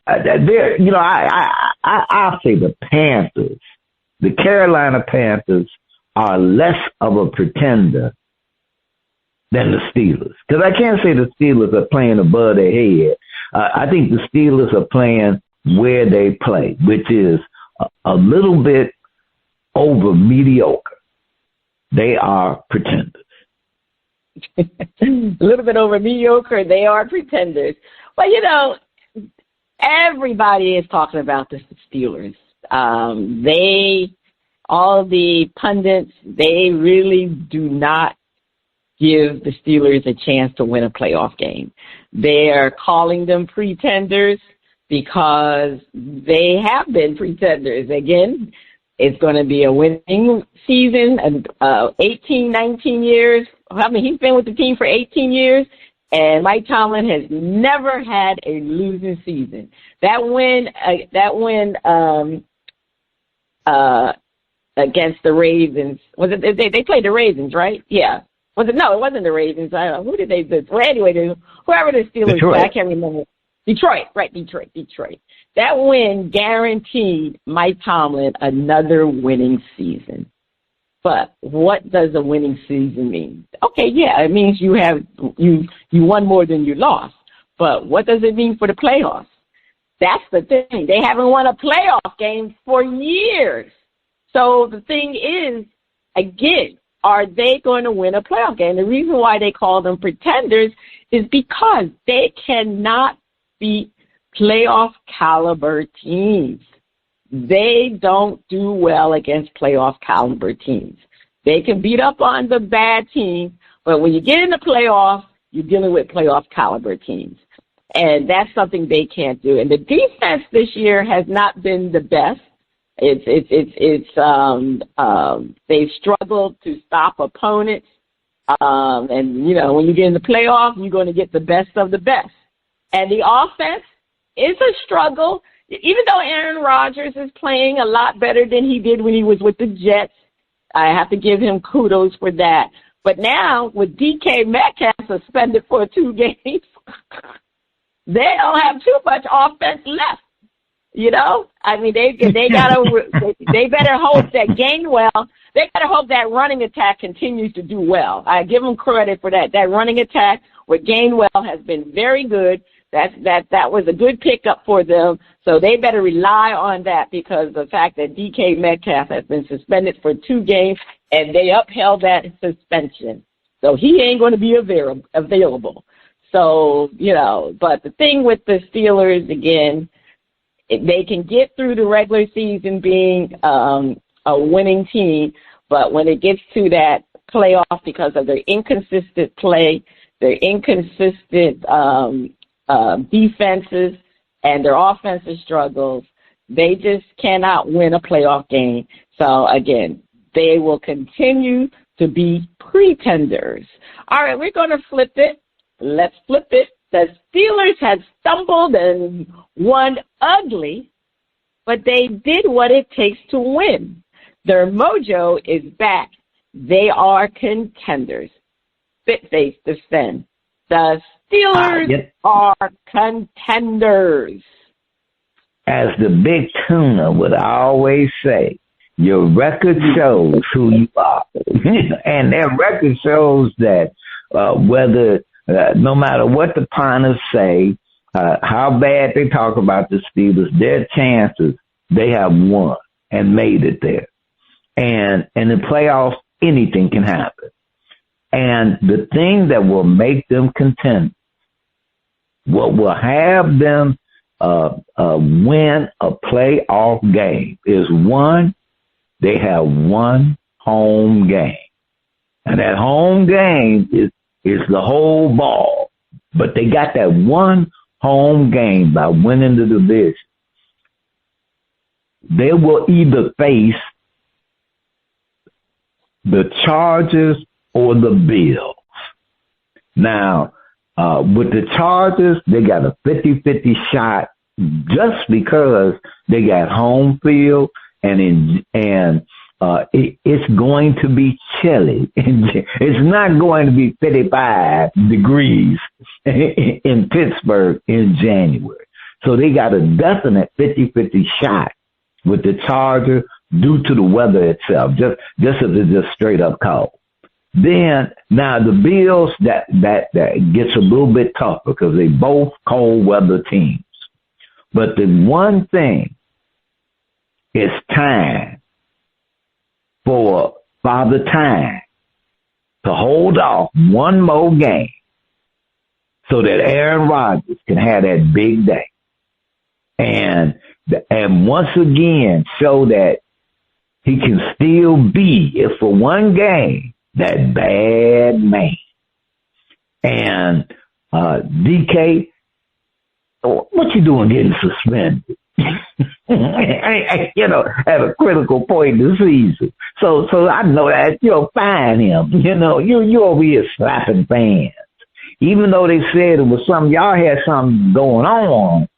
say the Panthers, the Carolina Panthers, are less of a pretender than the Steelers, because I can't say the Steelers are playing above their head. I think the Steelers are playing where they play, which is a little bit over mediocre. They are pretenders. A little bit over mediocre. They are pretenders. Well, everybody is talking about the Steelers. All the pundits, they really do not give the Steelers a chance to win a playoff game. They are calling them pretenders because they have been pretenders. Again, it's going to be a winning season, 18, 19 years. He's been with the team for 18 years, and Mike Tomlin has never had a losing season. That win against the Ravens, was it? They played the Ravens, right? Yeah. Was it? No, it wasn't the Ravens. Who did they do? Well, anyway, whoever the Steelers were, I can't remember. Detroit, right, Detroit. That win guaranteed Mike Tomlin another winning season. But what does a winning season mean? Okay, yeah, it means you won more than you lost. But what does it mean for the playoffs? That's the thing. They haven't won a playoff game for years. So the thing is, again, are they going to win a playoff game? The reason why they call them pretenders is because they cannot beat playoff caliber teams. They don't do well against playoff caliber teams. They can beat up on the bad teams, but when you get in the playoffs, you're dealing with playoff caliber teams. And that's something they can't do. And the defense this year has not been the best. They've struggled to stop opponents. And, you know, when you get in the playoffs, you're going to get the best of the best. And the offense is a struggle. Even though Aaron Rodgers is playing a lot better than he did when he was with the Jets, I have to give him kudos for that. But now, with DK Metcalf suspended for 2 games, they don't have too much offense left. You know, I mean, they gotta they better hope that Gainwell. They gotta hope that running attack continues to do well. I give them credit for that. That running attack with Gainwell has been very good. That was a good pickup for them. So they better rely on that, because the fact that DK Metcalf has been suspended for 2 games and they upheld that suspension, so he ain't going to be available. So, you know, but the thing with the Steelers, again, they can get through the regular season being a winning team, but when it gets to that playoff, because of their inconsistent play, their inconsistent defenses, and their offensive struggles, they just cannot win a playoff game. So, again, they will continue to be pretenders. All right, we're going to flip it. Let's flip it. The Steelers had stumbled and won ugly, but they did what it takes to win. Their mojo is back. They are contenders. Spitface defend. The Steelers are contenders. As the big tuna would always say, your record shows who you are. And their record shows that no matter what the punters say, how bad they talk about the Steelers, their chances, they have won and made it there. And in the playoffs, anything can happen. And the thing that will make them contend, what will have them win a playoff game is, one, they have one home game. And that home game is the whole ball. But they got that one home game by winning the division. They will either face the Chargers or the Bills. Now, with the Chargers, they got a 50-50 shot just because they got home field, and it's going to be chilly. It's not going to be 55 degrees in Pittsburgh in January. So they got a definite 50-50 shot with the Chargers due to the weather itself, just if it's just straight up cold. Then, now the Bills, that gets a little bit tougher because they both cold weather teams. But the one thing, it's time for Father Time to hold off one more game so that Aaron Rodgers can have that big day. And once again show that he can still be, if for one game, that bad man. And DK, what you doing getting suspended? At a critical point in the season. So I know that you'll find him. You over here slapping fans. Even though they said it was something, y'all had something going on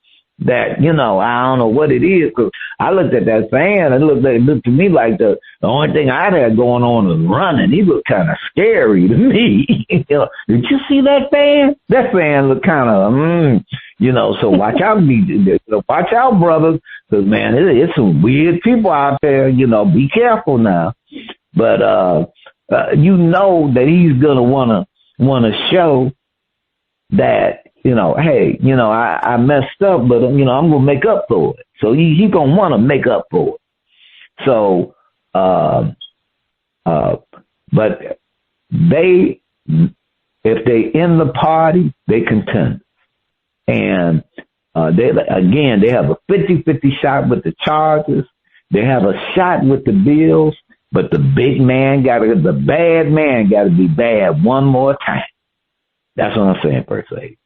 that, I don't know what it is. Cause I looked at that fan and it looked to me like the only thing I had going on was running. He looked kind of scary to me. Did you see that fan? That fan looked kind of, so watch out, watch out, brothers, because, man, it's some weird people out there, be careful now. But, that he's going to want to show that, hey, I messed up, but, I'm going to make up for it. So he's going to want to make up for it. So, but if they in the party, they contend. And they have a 50-50 shot with the Chargers. They have a shot with the Bills, but the bad man got to be bad one more time. That's what I'm saying, per se.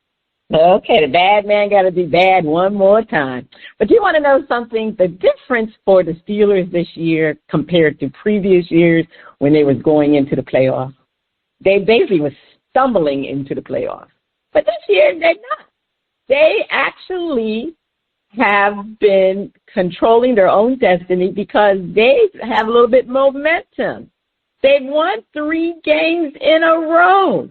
Okay, the bad man got to be bad one more time. But you want to know something? The difference for the Steelers this year compared to previous years when they was going into the playoffs, they basically were stumbling into the playoffs. But this year, they're not. They actually have been controlling their own destiny because they have a little bit momentum. They've won 3 games in a row.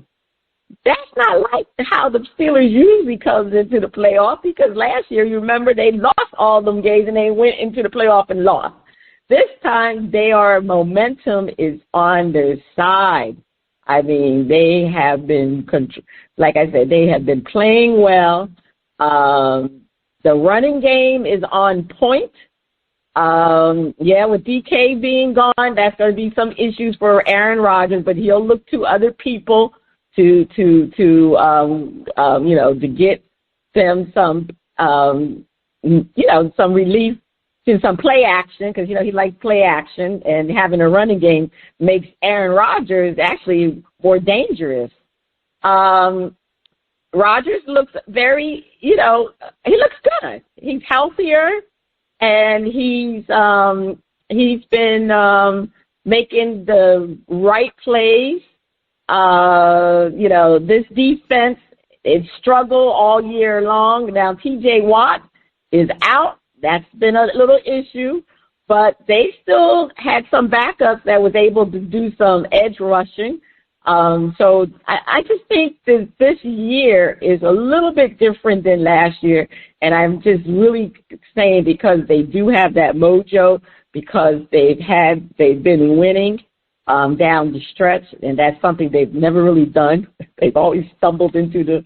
That's not like how the Steelers usually comes into the playoff, because last year, you remember, they lost all them games and they went into the playoff and lost. This time, momentum is on their side. I mean, they have been, like I said, they have been playing well. The running game is on point. With DK being gone, that's going to be some issues for Aaron Rodgers, but he'll look to other people to get them some relief, to some play action, because he likes play action, and having a running game makes Aaron Rodgers actually more dangerous. Rodgers looks very, he looks good. He's healthier, and he's been making the right plays. This defense, it struggled all year long. Now, T.J. Watt is out. That's been a little issue, but they still had some backups that was able to do some edge rushing. So I just think that this year is a little bit different than last year, and I'm just really saying because they do have that mojo, because they've been winning down the stretch, and that's something they've never really done. They've always stumbled into the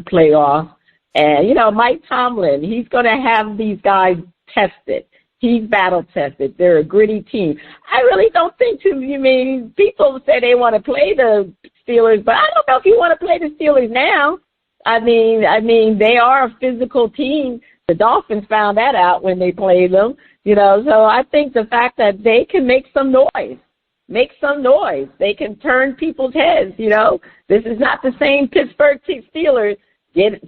playoffs. And, Mike Tomlin, he's going to have these guys tested. He's battle-tested. They're a gritty team. I really don't think people say they want to play the Steelers, but I don't know if you want to play the Steelers now. I mean, they are a physical team. The Dolphins found that out when they played them, So I think the fact that they can make some noise. They can turn people's heads, This is not the same Pittsburgh Steelers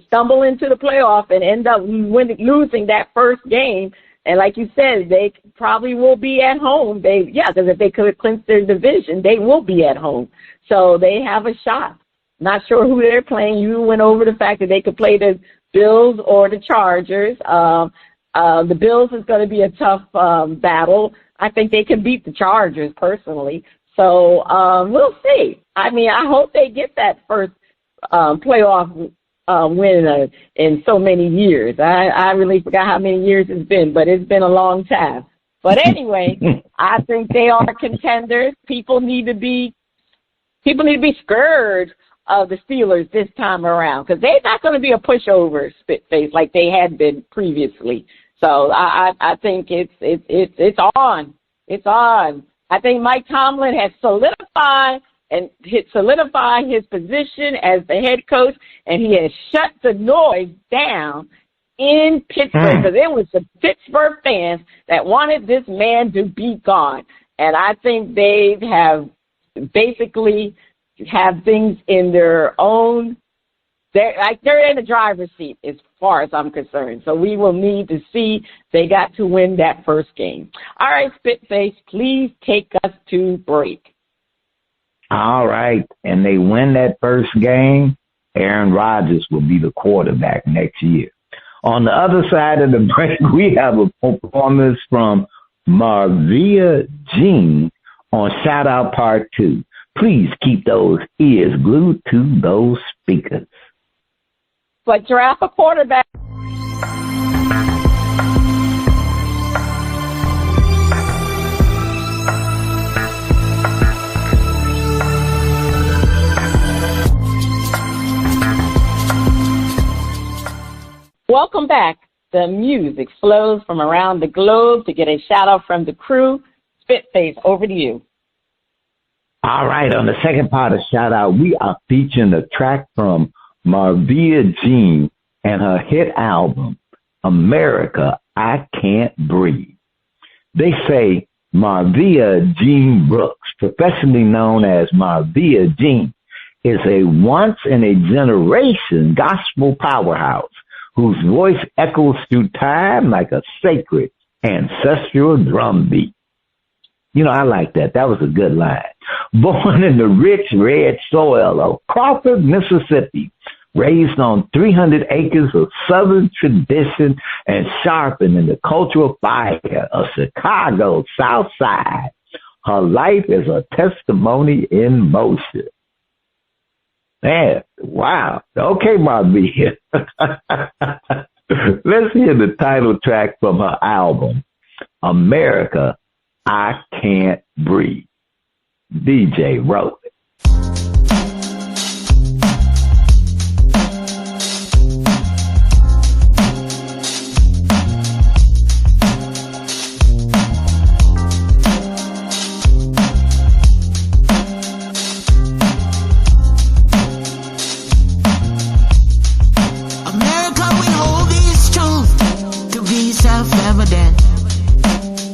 stumble into the playoff and end up losing that first game. And like you said, they probably will be at home. Because if they could clinch their division, they will be at home. So they have a shot. Not sure who they're playing. You went over the fact that they could play the Bills or the Chargers. The Bills is going to be a tough battle. I think they can beat the Chargers personally. So we'll see. I mean, I hope they get that first playoff win in so many years. I really forgot how many years it's been, but it's been a long time. But anyway, I think they are contenders. People need to be scared of the Steelers this time around, because they're not going to be a pushover, Spitface, like they had been previously. So I think it's on. It's on. I think Mike Tomlin has solidified his position as the head coach, and he has shut the noise down in Pittsburgh, because it was the Pittsburgh fans that wanted this man to be gone. And I think they have basically have things in their own. They're in the driver's seat as far as I'm concerned. So we will need to see. They got to win that first game. All right, Spitface, please take us to break. All right, and they win that first game, Aaron Rodgers will be the quarterback next year. On the other side of the break, we have a performance from Marvia Jean on Shout Out Part 2. Please keep those ears glued to those speakers. But draft a quarterback. Welcome back. The music flows from around the globe to get a shout out from the crew. Spitface, over to you. All right, on the second part of shout out, we are featuring a track from Marvia Jean and her hit album, America, I Can't Breathe. They say Marvia Jean Brooks, professionally known as Marvia Jean, is a once-in-a-generation gospel powerhouse whose voice echoes through time like a sacred ancestral drum beat. I like that. That was a good line. Born in the rich red soil of Crawford, Mississippi, raised on 300 acres of Southern tradition and sharpened in the cultural fire of Chicago's South Side, her life is a testimony in motion. Man, wow. Okay, Marvia. Let's hear the title track from her album, America, I Can't Breathe. DJ wrote it.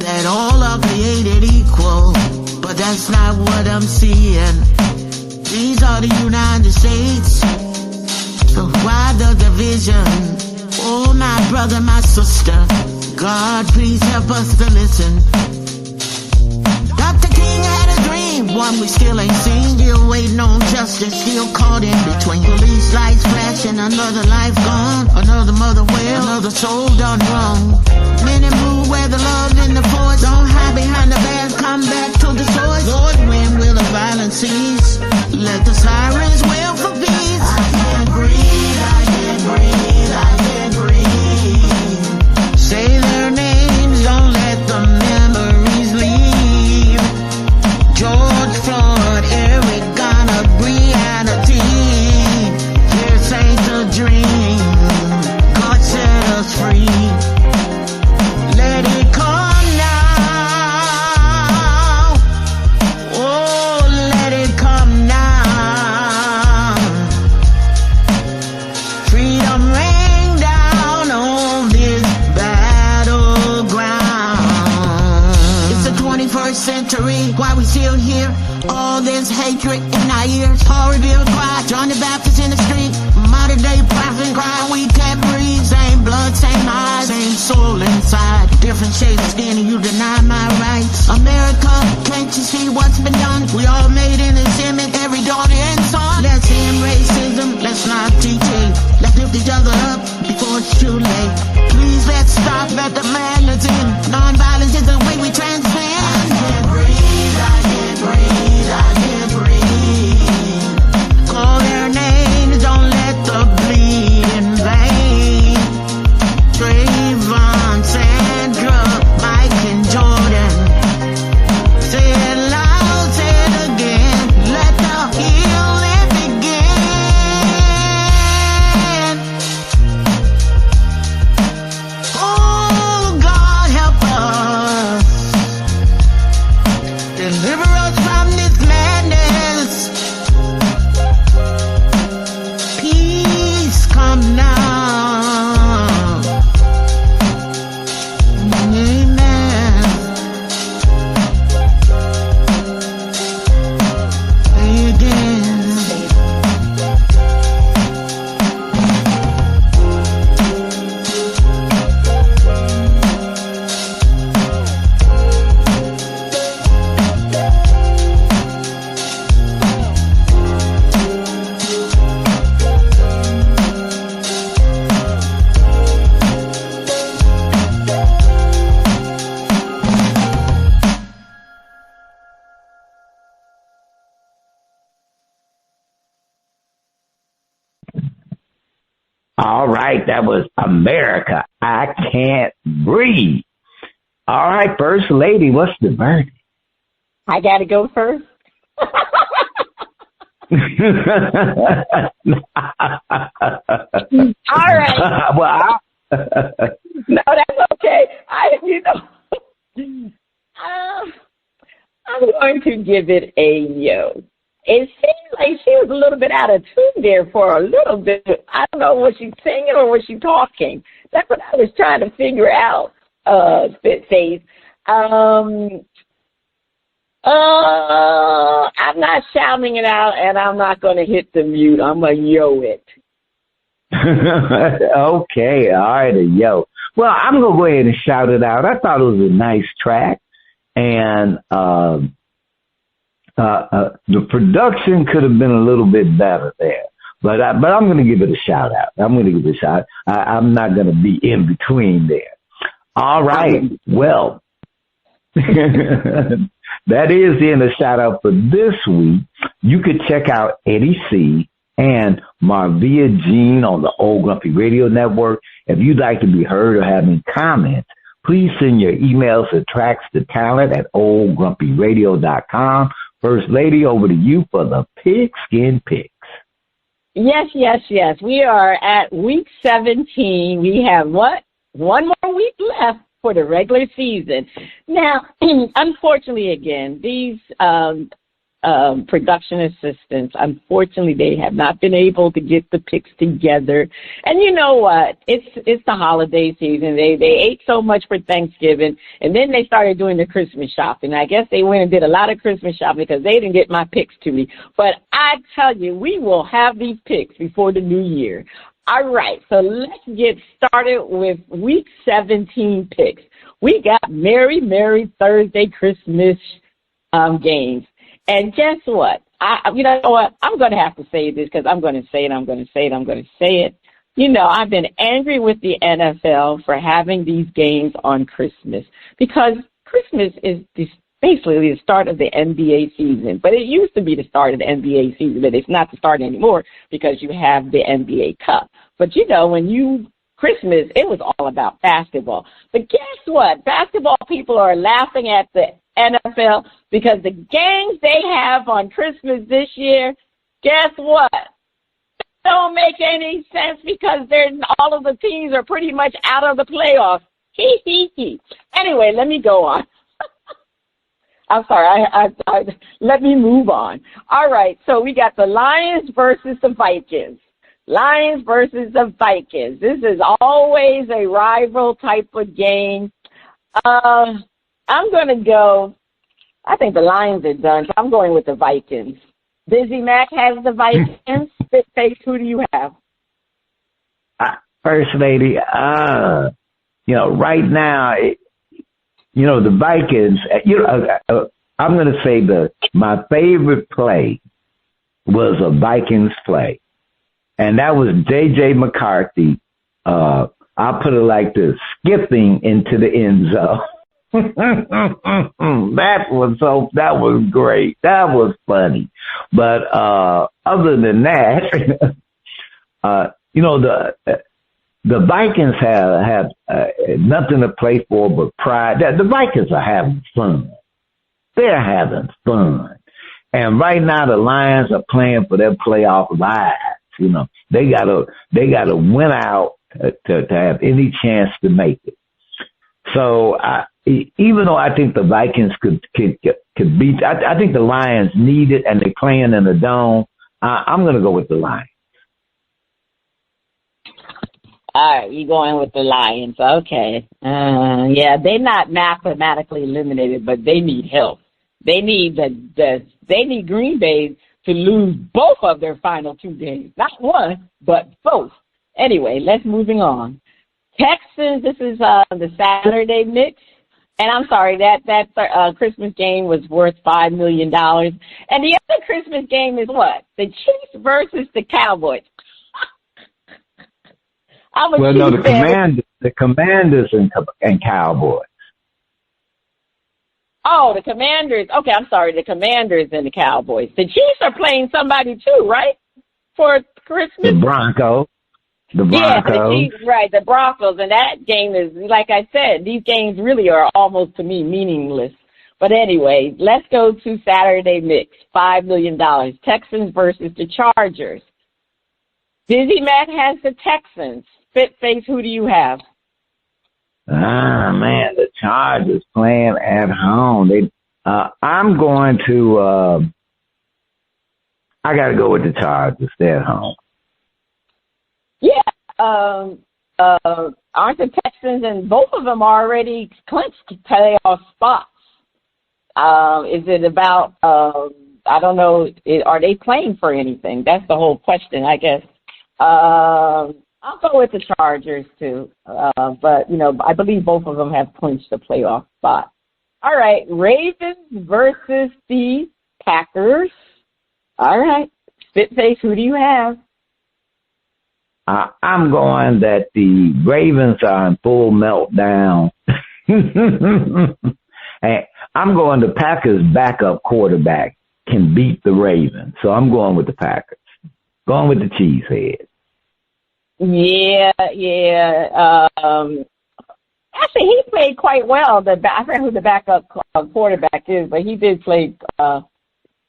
That all are created equal, but that's not what I'm seeing. These are the United States, so why the division? Oh, my brother, my sister, God, please help us to listen. Dr. King had a dream, one we still ain't seen. Still waiting on justice, still caught in between. Police lights flashing, another life gone, another mother well, another soul done wrong. Many move where the love in the force. Don't hide behind the band, come back to the source. Lord, when will the violence cease? Let the sirens wail for peace. I can't breathe, I can't breathe, I can't breathe. Say their names, don't let the memories leave. George Floyd, Eric Garner, Breonna Taylor. This ain't a dream. God set us free. Let it come now. Oh, let it come now. Freedom rain down on this battleground. It's the 21st century. Why we still here? All this hatred in our ears. Horrible cry. John the Baptist in the street. Modern day prophet cry. We can't breathe. Same blood, same eyes, same soul inside. Different shades of skin and you deny my rights. America, can't you see what's been done? We all made in His image, every daughter and son. Let's end racism, let's not teach hate. Let's lift each other up before it's too late. Please let's stop at the madness in. Non-violence is the way we transcend. I can't breathe, I can't breathe, I can't breathe. Call their names, don't let the bleed in vain. Trayvon, Sandra, Mike and Jordan. Say it loud, say it again. Let the healing begin. Oh, God help us. Deliver us from this madness. Peace come now. All right, that was America, I Can't Breathe. All right, First Lady, what's the verdict? I got to go first. All right. Well, no, that's okay. I'm going to give it a yo. It seemed like she was a little bit out of tune there for a little bit. I don't know, was she singing or was she talking? That's what I was trying to figure out, Spitface. I'm not shouting it out, and I'm not going to hit the mute. I'm going to yo it. Okay, all right, a yo. Well, I'm going to go ahead and shout it out. I thought it was a nice track, and the production could have been a little bit better there. But I'm going to give it a shout out. I'm not going to be in between there. All right. Well, that is the end of shout out for this week. You could check out Eddie C. and Marvia Jean on the Old Grumpy Radio Network. If you'd like to be heard or have any comments, please send your emails to tracks2talent@oldgrumpyradio.com. First Lady, over to you for the Pigskin Picks. Yes. We are at week 17. We have what? One more week left for the regular season. Now, unfortunately, again, these production assistants, unfortunately, they have not been able to get the picks together. And you know what? It's the holiday season. They ate so much for Thanksgiving, and then they started doing the Christmas shopping. I guess they went and did a lot of Christmas shopping because they didn't get my picks to me. But I tell you, we will have these picks before the new year. All right, so let's get started with week 17 picks. We got Merry, Merry Thursday Christmas games. And guess what? You know what? I'm going to have to say this because I'm going to say it. You know, I've been angry with the NFL for having these games on Christmas because Christmas is basically the start of the NBA season. But it used to be the start of the NBA season, but it's not the start anymore because you have the NBA Cup. But, you know, Christmas, it was all about basketball. But guess what? Basketball people are laughing at the NFL because the games they have on Christmas this year, guess what? Don't make any sense because all of the teams are pretty much out of the playoffs. Anyway, let me go on. I'm sorry. Let me move on. All right, so we got the Lions versus the Vikings. Lions versus the Vikings. This is always a rival type of game. I'm going to go, I think the Lions are done, so I'm going with the Vikings. DizzieMac has the Vikings. Spitface, who do you have? First Lady, right now, the Vikings, I'm going to say my favorite play was a Vikings play, and that was J.J. McCarthy. I'll put it like this, skipping into the end zone. That was great. That was funny. But other than that, the Vikings have nothing to play for but pride. The Vikings are having fun. They're having fun. And right now the Lions are playing for their playoff lives. They gotta win out to have any chance to make it. So even though I think the Vikings could beat, I think the Lions need it, and they're playing in the dome. I'm going to go with the Lions. All right, you're going with the Lions. Okay. Yeah, they're not mathematically eliminated, but they need help. They need they need Green Bay to lose both of their final two games. Not one, but both. Anyway, let's moving on. Texans, this is the Saturday mix. And I'm sorry, that Christmas game was worth $5 million. And the other Christmas game is what? The Chiefs versus the Cowboys. The Commanders and Cowboys. Oh, the Commanders. Okay, I'm sorry, the Commanders and the Cowboys. The Chiefs are playing somebody too, right? For Christmas? The Broncos. Yeah, the Chiefs, right, the Broncos. And that game is, like I said, these games really are almost, to me, meaningless. But anyway, let's go to Saturday mix, $5 million. Texans versus the Chargers. DizzieMac has the Texans. Spitface, who do you have? Man, the Chargers playing at home. I'm going to, I got to go with the Chargers. They're at home. Yeah, aren't the Texans, and both of them already clinched playoff spots. Is it about, I don't know, are they playing for anything? That's the whole question, I guess. I'll go with the Chargers, too. But, I believe both of them have clinched the playoff spot. All right, Ravens versus the Packers. All right. Spitface, who do you have? I'm going that the Ravens are in full meltdown. And I'm going the Packers' backup quarterback can beat the Ravens. So I'm going with the Packers. Going with the Cheesehead. Yeah. Actually, he played quite well. I forget who the backup quarterback is, but he did play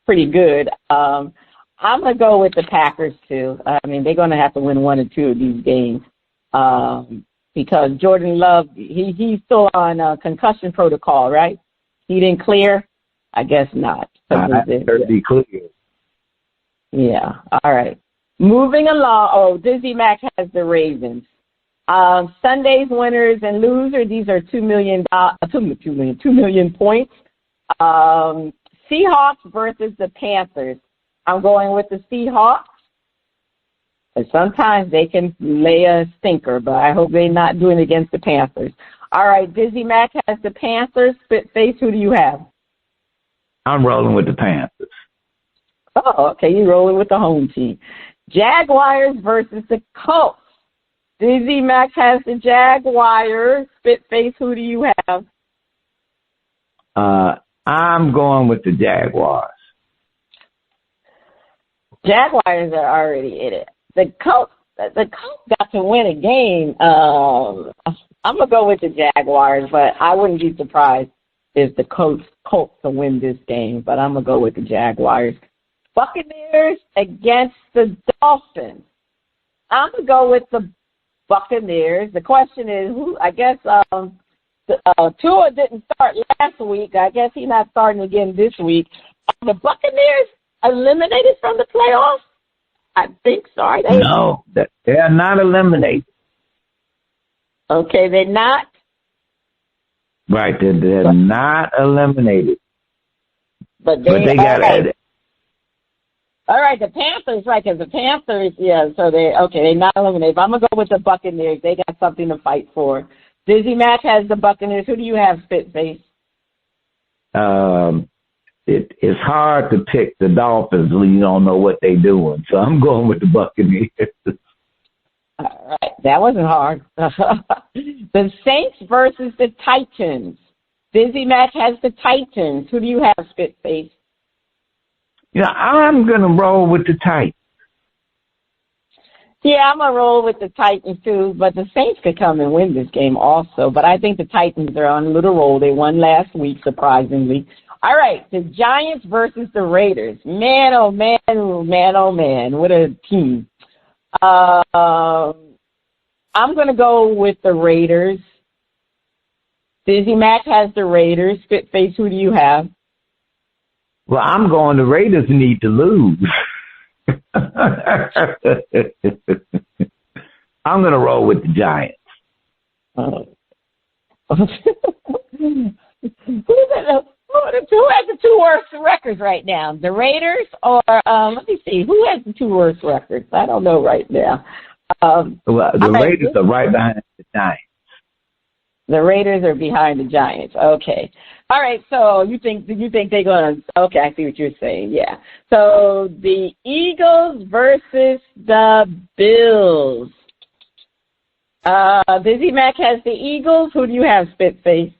pretty good. I'm going to go with the Packers, too. I mean, they're going to have to win one or two of these games because Jordan Love, he's still on concussion protocol, right? He didn't clear? I guess not. Be clear. Yeah, all right. Moving along, DizzieMac has the Ravens. Sunday's winners and losers, these are 2 million points. Seahawks versus the Panthers. I'm going with the Seahawks. And sometimes they can lay a stinker, but I hope they're not doing it against the Panthers. All right, DizzieMac has the Panthers. Spitface, who do you have? I'm rolling with the Panthers. Oh, okay, you're rolling with the home team. Jaguars versus the Colts. DizzieMac has the Jaguars. Spitface, who do you have? I'm going with the Jaguars. Jaguars are already in it. The Colts got to win a game. I'm going to go with the Jaguars, but I wouldn't be surprised if the Colts to win this game, but I'm going to go with the Jaguars. Buccaneers against the Dolphins. I'm going to go with the Buccaneers. The question is, who? I guess Tua didn't start last week. I guess he's not starting again this week. Are the Buccaneers eliminated from the playoffs? I think so. Are they? No, they are not eliminated. Okay, they're not? Right, they're not eliminated. But they got it. All right, the Panthers, right, because the Panthers, yeah, so they're not eliminated. But I'm going to go with the Buccaneers. They got something to fight for. DizzieMac has the Buccaneers. Who do you have, Spitface? It's hard to pick the Dolphins when you don't know what they're doing. So I'm going with the Buccaneers. All right, that wasn't hard. The Saints versus the Titans. DizzieMac has the Titans. Who do you have, Spitface? Yeah, I'm going to roll with the Titans. Yeah, I'm going to roll with the Titans, too. But the Saints could come and win this game also. But I think the Titans are on a little roll. They won last week, surprisingly. All right, the Giants versus the Raiders. Man, oh, man, man, oh, man. What a team. I'm going to go with the Raiders. DizzieMac has the Raiders. Spitface, who do you have? Well, I'm going the Raiders need to lose. I'm going to roll with the Giants. Who has the two worst records right now? The Raiders or, let me see, who has the two worst records? I don't know right now. The Raiders are right behind the Giants. The Raiders are behind the Giants. Okay. All right. So you think they're going to? Okay, I see what you're saying. Yeah. So the Eagles versus the Bills. DizzieMac has the Eagles. Who do you have, Spitface?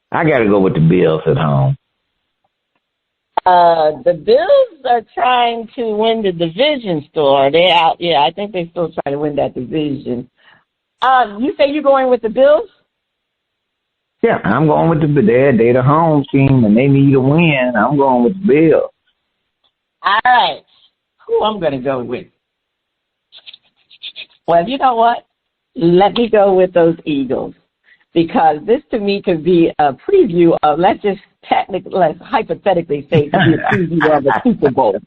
I got to go with the Bills at home. The Bills are trying to win the division still. Are they out? Yeah, I think they're still trying to win that division. You say you're going with the Bills? Yeah, I'm going with they're the home team and they need a win. I'm going with the Bills. All right. Who I'm going to go with? Well, you know what? Let me go with those Eagles because this to me could be a preview of, let's hypothetically say, it could be a preview of the Super Bowl.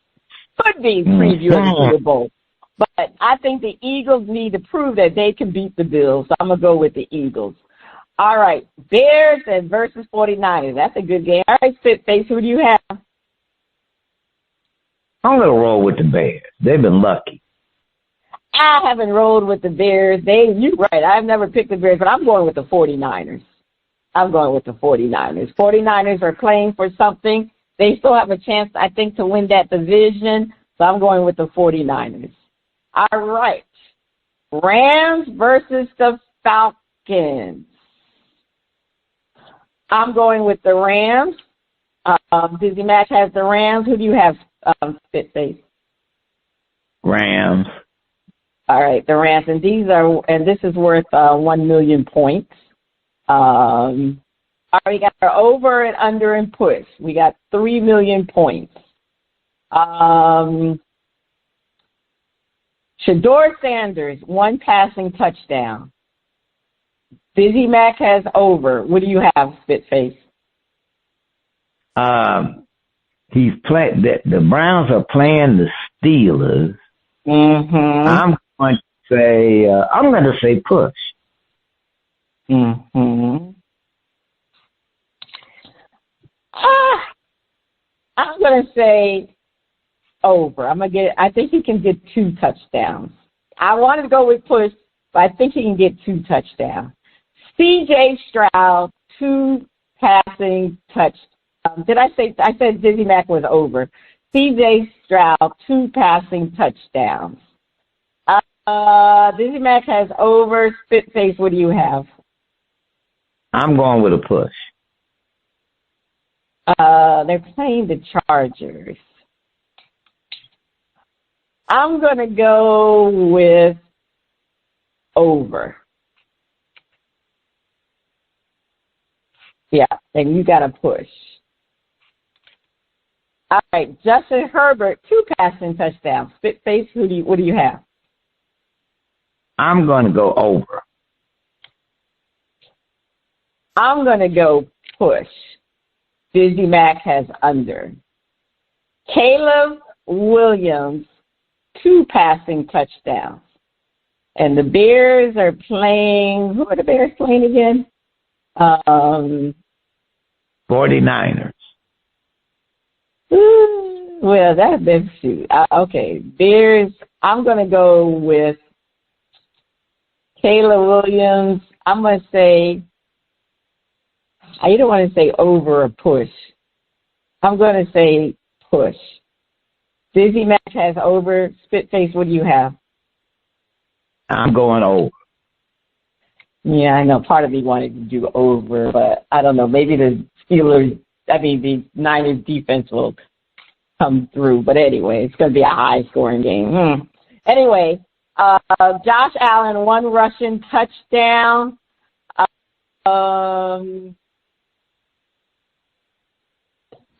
Could be a preview of the Super Bowl. But I think the Eagles need to prove that they can beat the Bills. So I'm going to go with the Eagles. All right. Bears versus 49ers. That's a good game. All right, Spitface, who do you have? I'm going to roll with the Bears. They've been lucky. I haven't rolled with the Bears. You're right. I've never picked the Bears, but I'm going with the 49ers. I'm going with the 49ers. 49ers are playing for something. They still have a chance, I think, to win that division. So I'm going with the 49ers. All right. Rams versus the Falcons. I'm going with the Rams. DizzieMac has the Rams. Who do you have, Spitface? Rams. All right, the Rams. And this is worth 1 million points. All right, we got our over and under and push. We got 3 million points. Shador Sanders, 1 passing touchdown. DizzieMac has over. What do you have, Spitface? He's playing. The Browns are playing the Steelers. Mm-hmm. I'm going to say push. Mm-hmm. I'm going to say over. I think he can get 2 touchdowns. I wanted to go with push, but I think he can get 2 touchdowns. C.J. Stroud, 2 passing touchdowns. I said DizzieMac was over. C.J. Stroud, 2 passing touchdowns. DizzieMac has over. Spitface, what do you have? I'm going with a push. They're playing the Chargers. I'm going to go with over. Yeah, and you got to push. All right, Justin Herbert, 2 passing touchdowns. Spitface, what do you have? I'm going to go over. I'm going to go push. DizzieMac has under. Caleb Williams, 2 passing touchdowns. And the Bears are playing, who are the Bears playing again? 49ers. Well, that's been shoot. Okay, Bears. I'm going to go with Caleb Williams. I'm going to say, I either want to say over or push. I'm going to say push. DizzieMac has over. Spitface, what do you have? I'm going over. Yeah, I know. Part of me wanted to do over, but I don't know. Maybe the Niners defense will come through. But anyway, it's going to be a high-scoring game. Anyway, Josh Allen, 1 rushing touchdown.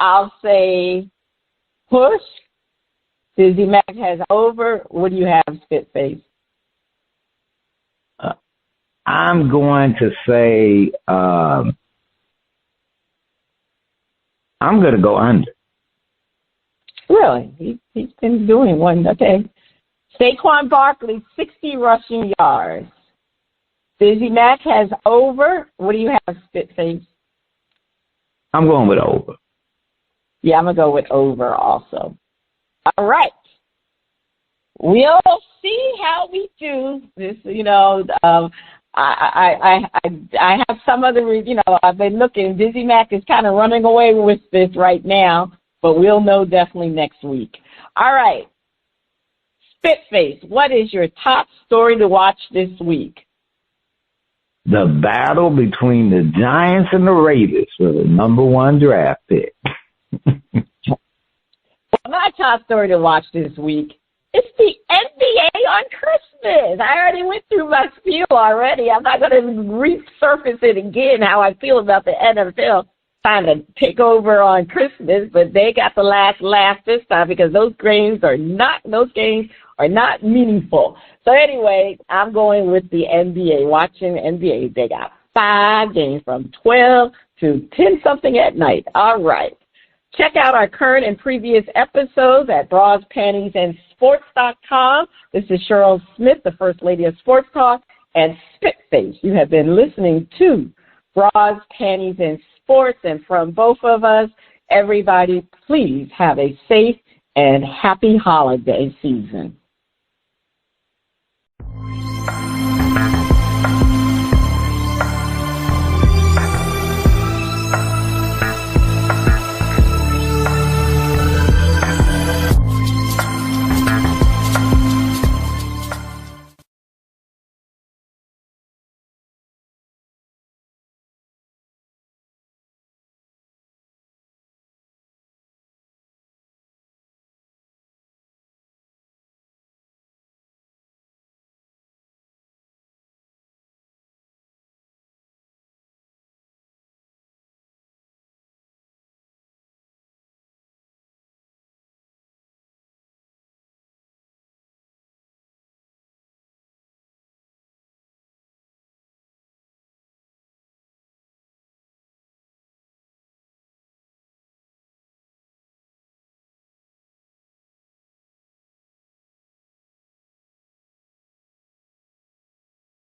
I'll say push. DizzieMac has over. What do you have, Spitface? I'm going to say I'm going to go under. Really? He's been doing one. Okay. Saquon Barkley, 60 rushing yards. DizzieMac has over. What do you have, Spitface? I'm going with over. Yeah, I'm going to go with over also. All right. We'll see how we do this. I have some other, I've been looking. DizzieMac is kind of running away with this right now, but we'll know definitely next week. All right. Spitface, what is your top story to watch this week? The battle between the Giants and the Raiders for the number 1 draft pick. Well, my top story to watch this week is the NBA on Christmas. I already went through my spiel already. I'm not going to resurface it again, how I feel about the NFL trying to take over on Christmas, but they got the last laugh this time because those games are not meaningful. So anyway, I'm going with the NBA, watching NBA. They got 5 games from 12 to 10-something at night. All right. Check out our current and previous episodes at Bras, Panties and Sports.com. This is Cheryl Smith, the First Lady of Sports Talk, and Spitface. You have been listening to Bras, Panties and Sports, and from both of us, everybody, please have a safe and happy holiday season.